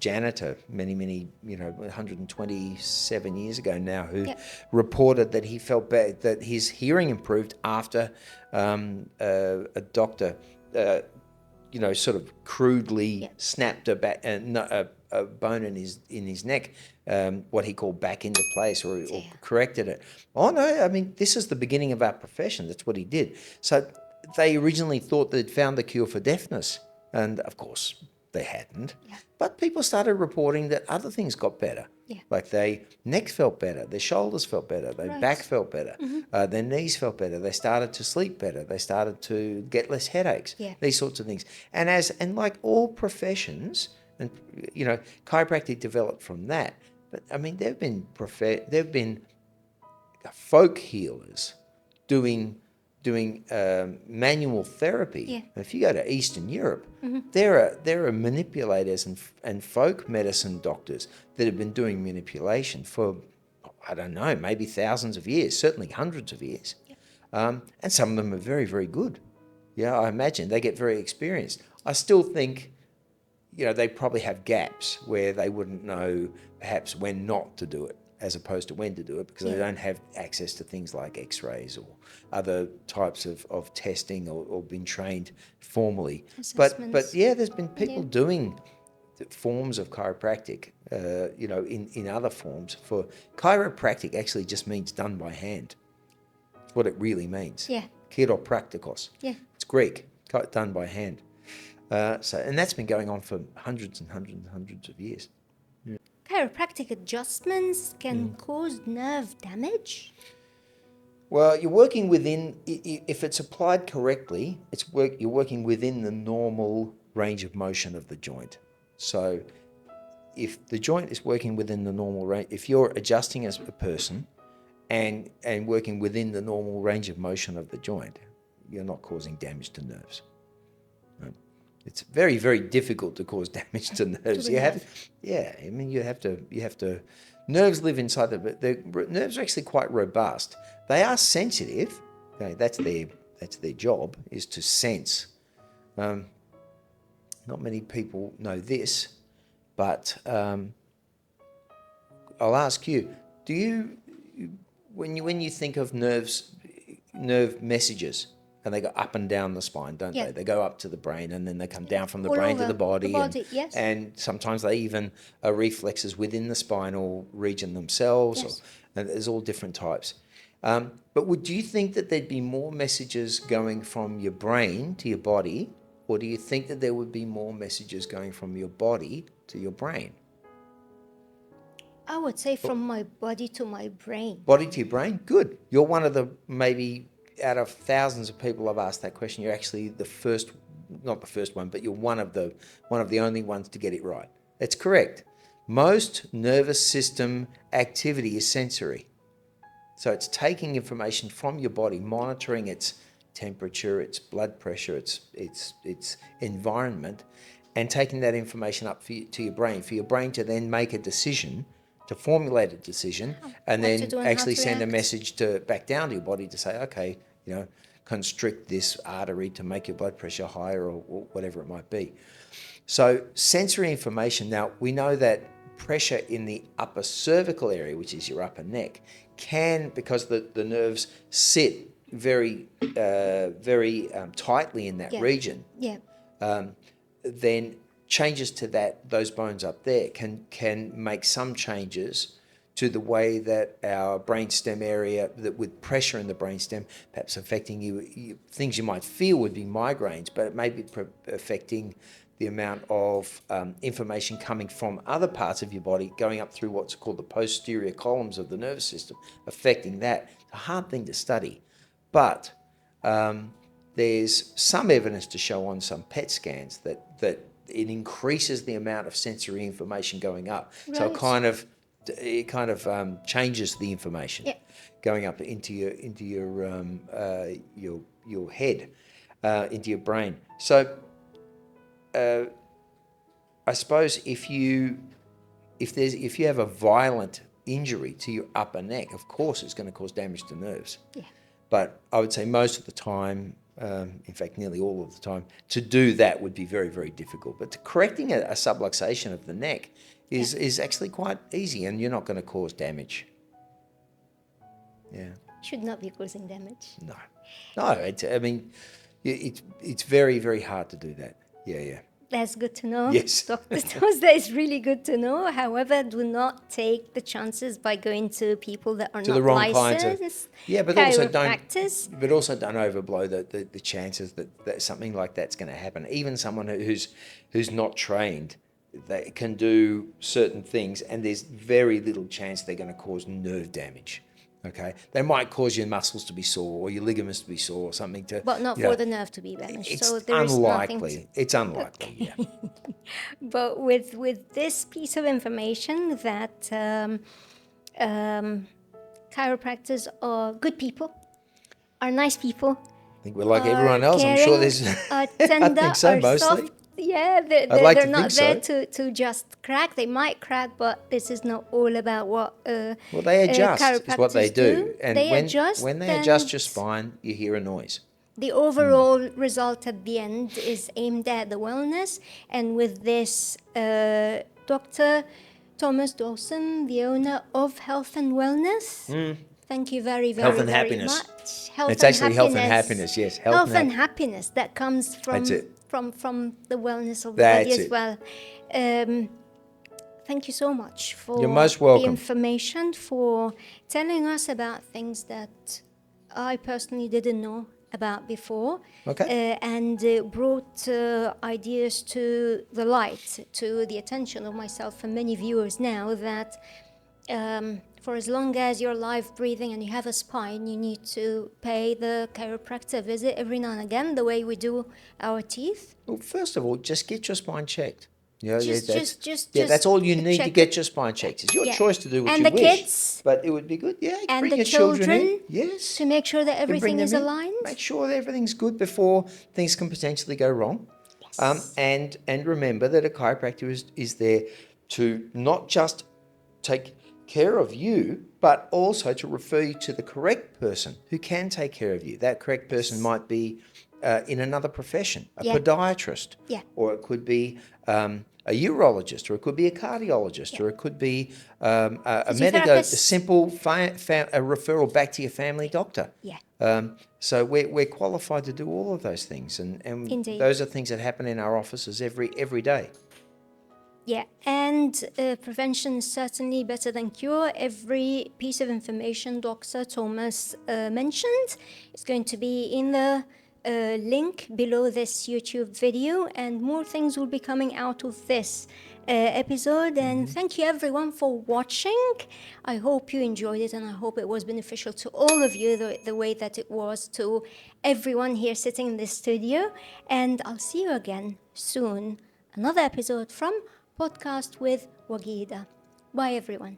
janitor many 127 years ago now who reported that he felt bad, that his hearing improved after a doctor sort of crudely snapped a bone in his neck, what he called back into place, or corrected it. Oh no, I mean, this is the beginning of our profession. That's what he did. So they originally thought they'd found the cure for deafness, and of course they hadn't. Yeah. But people started reporting that other things got better. Yeah. Like their neck felt better, their shoulders felt better, their back felt better, their knees felt better, they started to sleep better, they started to get less headaches, these sorts of things. And like all professions, and chiropractic developed from that. But I mean, there've been folk healers doing manual therapy. Yeah. If you go to Eastern Europe, there are manipulators and folk medicine doctors that have been doing manipulation for, I don't know, maybe thousands of years, certainly hundreds of years. Yeah. And some of them are very, very good. Yeah, I imagine they get very experienced. I still think, they probably have gaps where they wouldn't know perhaps when not to do it, as opposed to when to do it, because they don't have access to things like x-rays or other types of testing or been trained formally. But there's been people doing forms of chiropractic, in other forms. For chiropractic actually just means done by hand. That's what it really means. Yeah. Chiropracticos. Yeah. It's Greek, done by hand. And that's been going on for hundreds and hundreds and hundreds of years. Chiropractic adjustments can cause nerve damage? Well, you're working within, if it's applied correctly, you're working within the normal range of motion of the joint. So if the joint is working within the normal range, if you're adjusting as a person and working within the normal range of motion of the joint, you're not causing damage to nerves. Right? It's very, very difficult to cause damage to nerves. You have to. Nerves live inside the nerves are actually quite robust. They are sensitive. Okay, that's their job, is to sense Not many people know this, but I'll ask you, do you, when you think of nerve messages, and they go up and down the spine, don't they? They go up to the brain, and then they come down from the brain to the body. Yes. And sometimes they even are reflexes within the spinal region themselves. Yes. And there's all different types. But do you think that there'd be more messages going from your brain to your body, or do you think that there would be more messages going from your body to your brain? I would say from my body to my brain. Body to your brain? Good. You're one of the, maybe out of thousands of people I've asked that question, you're actually the first, not the first one, but you're one of the only ones to get it right. That's correct. Most nervous system activity is sensory. So it's taking information from your body, monitoring its temperature, its blood pressure, its environment, and taking that information up to your brain, for your brain to then make a decision, to formulate a decision, and then actually send a message back down to your body to say, okay, constrict this artery to make your blood pressure higher, or whatever it might be. So sensory information, now we know that pressure in the upper cervical area, which is your upper neck, can, because the nerves sit very tightly in that region, then changes to those bones up there can make some changes to the way that our brainstem area, that with pressure in the brainstem, perhaps affecting you, things you might feel would be migraines, but it may be affecting the amount of information coming from other parts of your body, going up through what's called the posterior columns of the nervous system, affecting that. It's a hard thing to study, but there's some evidence to show on some PET scans that it increases the amount of sensory information going up. Right. So it kind of changes the information going up into your head, into your brain. So I suppose if you have a violent injury to your upper neck, of course it's going to cause damage to nerves. Yeah. But I would say most of the time, in fact nearly all of the time, to do that would be very, very difficult. But correcting a subluxation of the neck is actually quite easy, and you're not going to cause damage. Yeah. Should not be causing damage. No. It's very, very hard to do that. Yeah. That's good to know. Yes. Dr. Toes, that is really good to know. However, do not take the chances by going to people that are not licensed. But also don't overblow the chances that something like that's going to happen. Even someone who's not trained, they can do certain things, and there's very little chance they're going to cause nerve damage. Okay, they might cause your muscles to be sore or your ligaments to be sore or something but not for the nerve to be damaged. It's unlikely. It's unlikely. Yeah. But with this piece of information that chiropractors are good people, are nice people. I think we're like everyone else. Caring, I'm sure there's. tender, I think so, mostly. Soft. Yeah, they're not there to just crack. They might crack, but this is not all about what well, they adjust is what they do. And when they adjust your spine, you hear a noise. The overall result at the end is aimed at the wellness. And with this, Dr. Thomas Dawson, the owner of Health and Wellness, thank you very, very, Health and very happiness. much. It's actually health and happiness, yes. Health and happiness that comes from... That's it. From the wellness of the body as well. Thank you so much for You're most welcome. The information, for telling us about things that I personally didn't know about before. Okay. And brought ideas to the light, to the attention of myself and many viewers now, that for as long as you're alive, breathing, and you have a spine, you need to pay the chiropractor visit every now and again, the way we do our teeth. Well, first of all, just get your spine checked. That's all you need to get your spine checked. It's your choice to do what you wish. And the kids. But it would be good, and bring the your children in. Yes. To make sure that everything is aligned. Make sure that everything's good before things can potentially go wrong. Yes. And remember that a chiropractor is there to not just take care of you, but also to refer you to the correct person who can take care of you. That correct person might be in another profession, a Yeah. podiatrist, Yeah. or it could be a urologist, or it could be a cardiologist, or it could be a medical, a Physiotherapist. simple a referral back to your family doctor. Yeah. So we're qualified to do all of those things, and Indeed. those are things that happen in our offices every day. Yeah, and prevention is certainly better than cure. Every piece of information Dr. Thomas mentioned is going to be in the link below this YouTube video, and more things will be coming out of this episode. And thank you everyone for watching. I hope you enjoyed it, and I hope it was beneficial to all of you the way that it was to everyone here sitting in this studio. And I'll see you again soon. Another episode from Podcast with Wageda. Bye, everyone.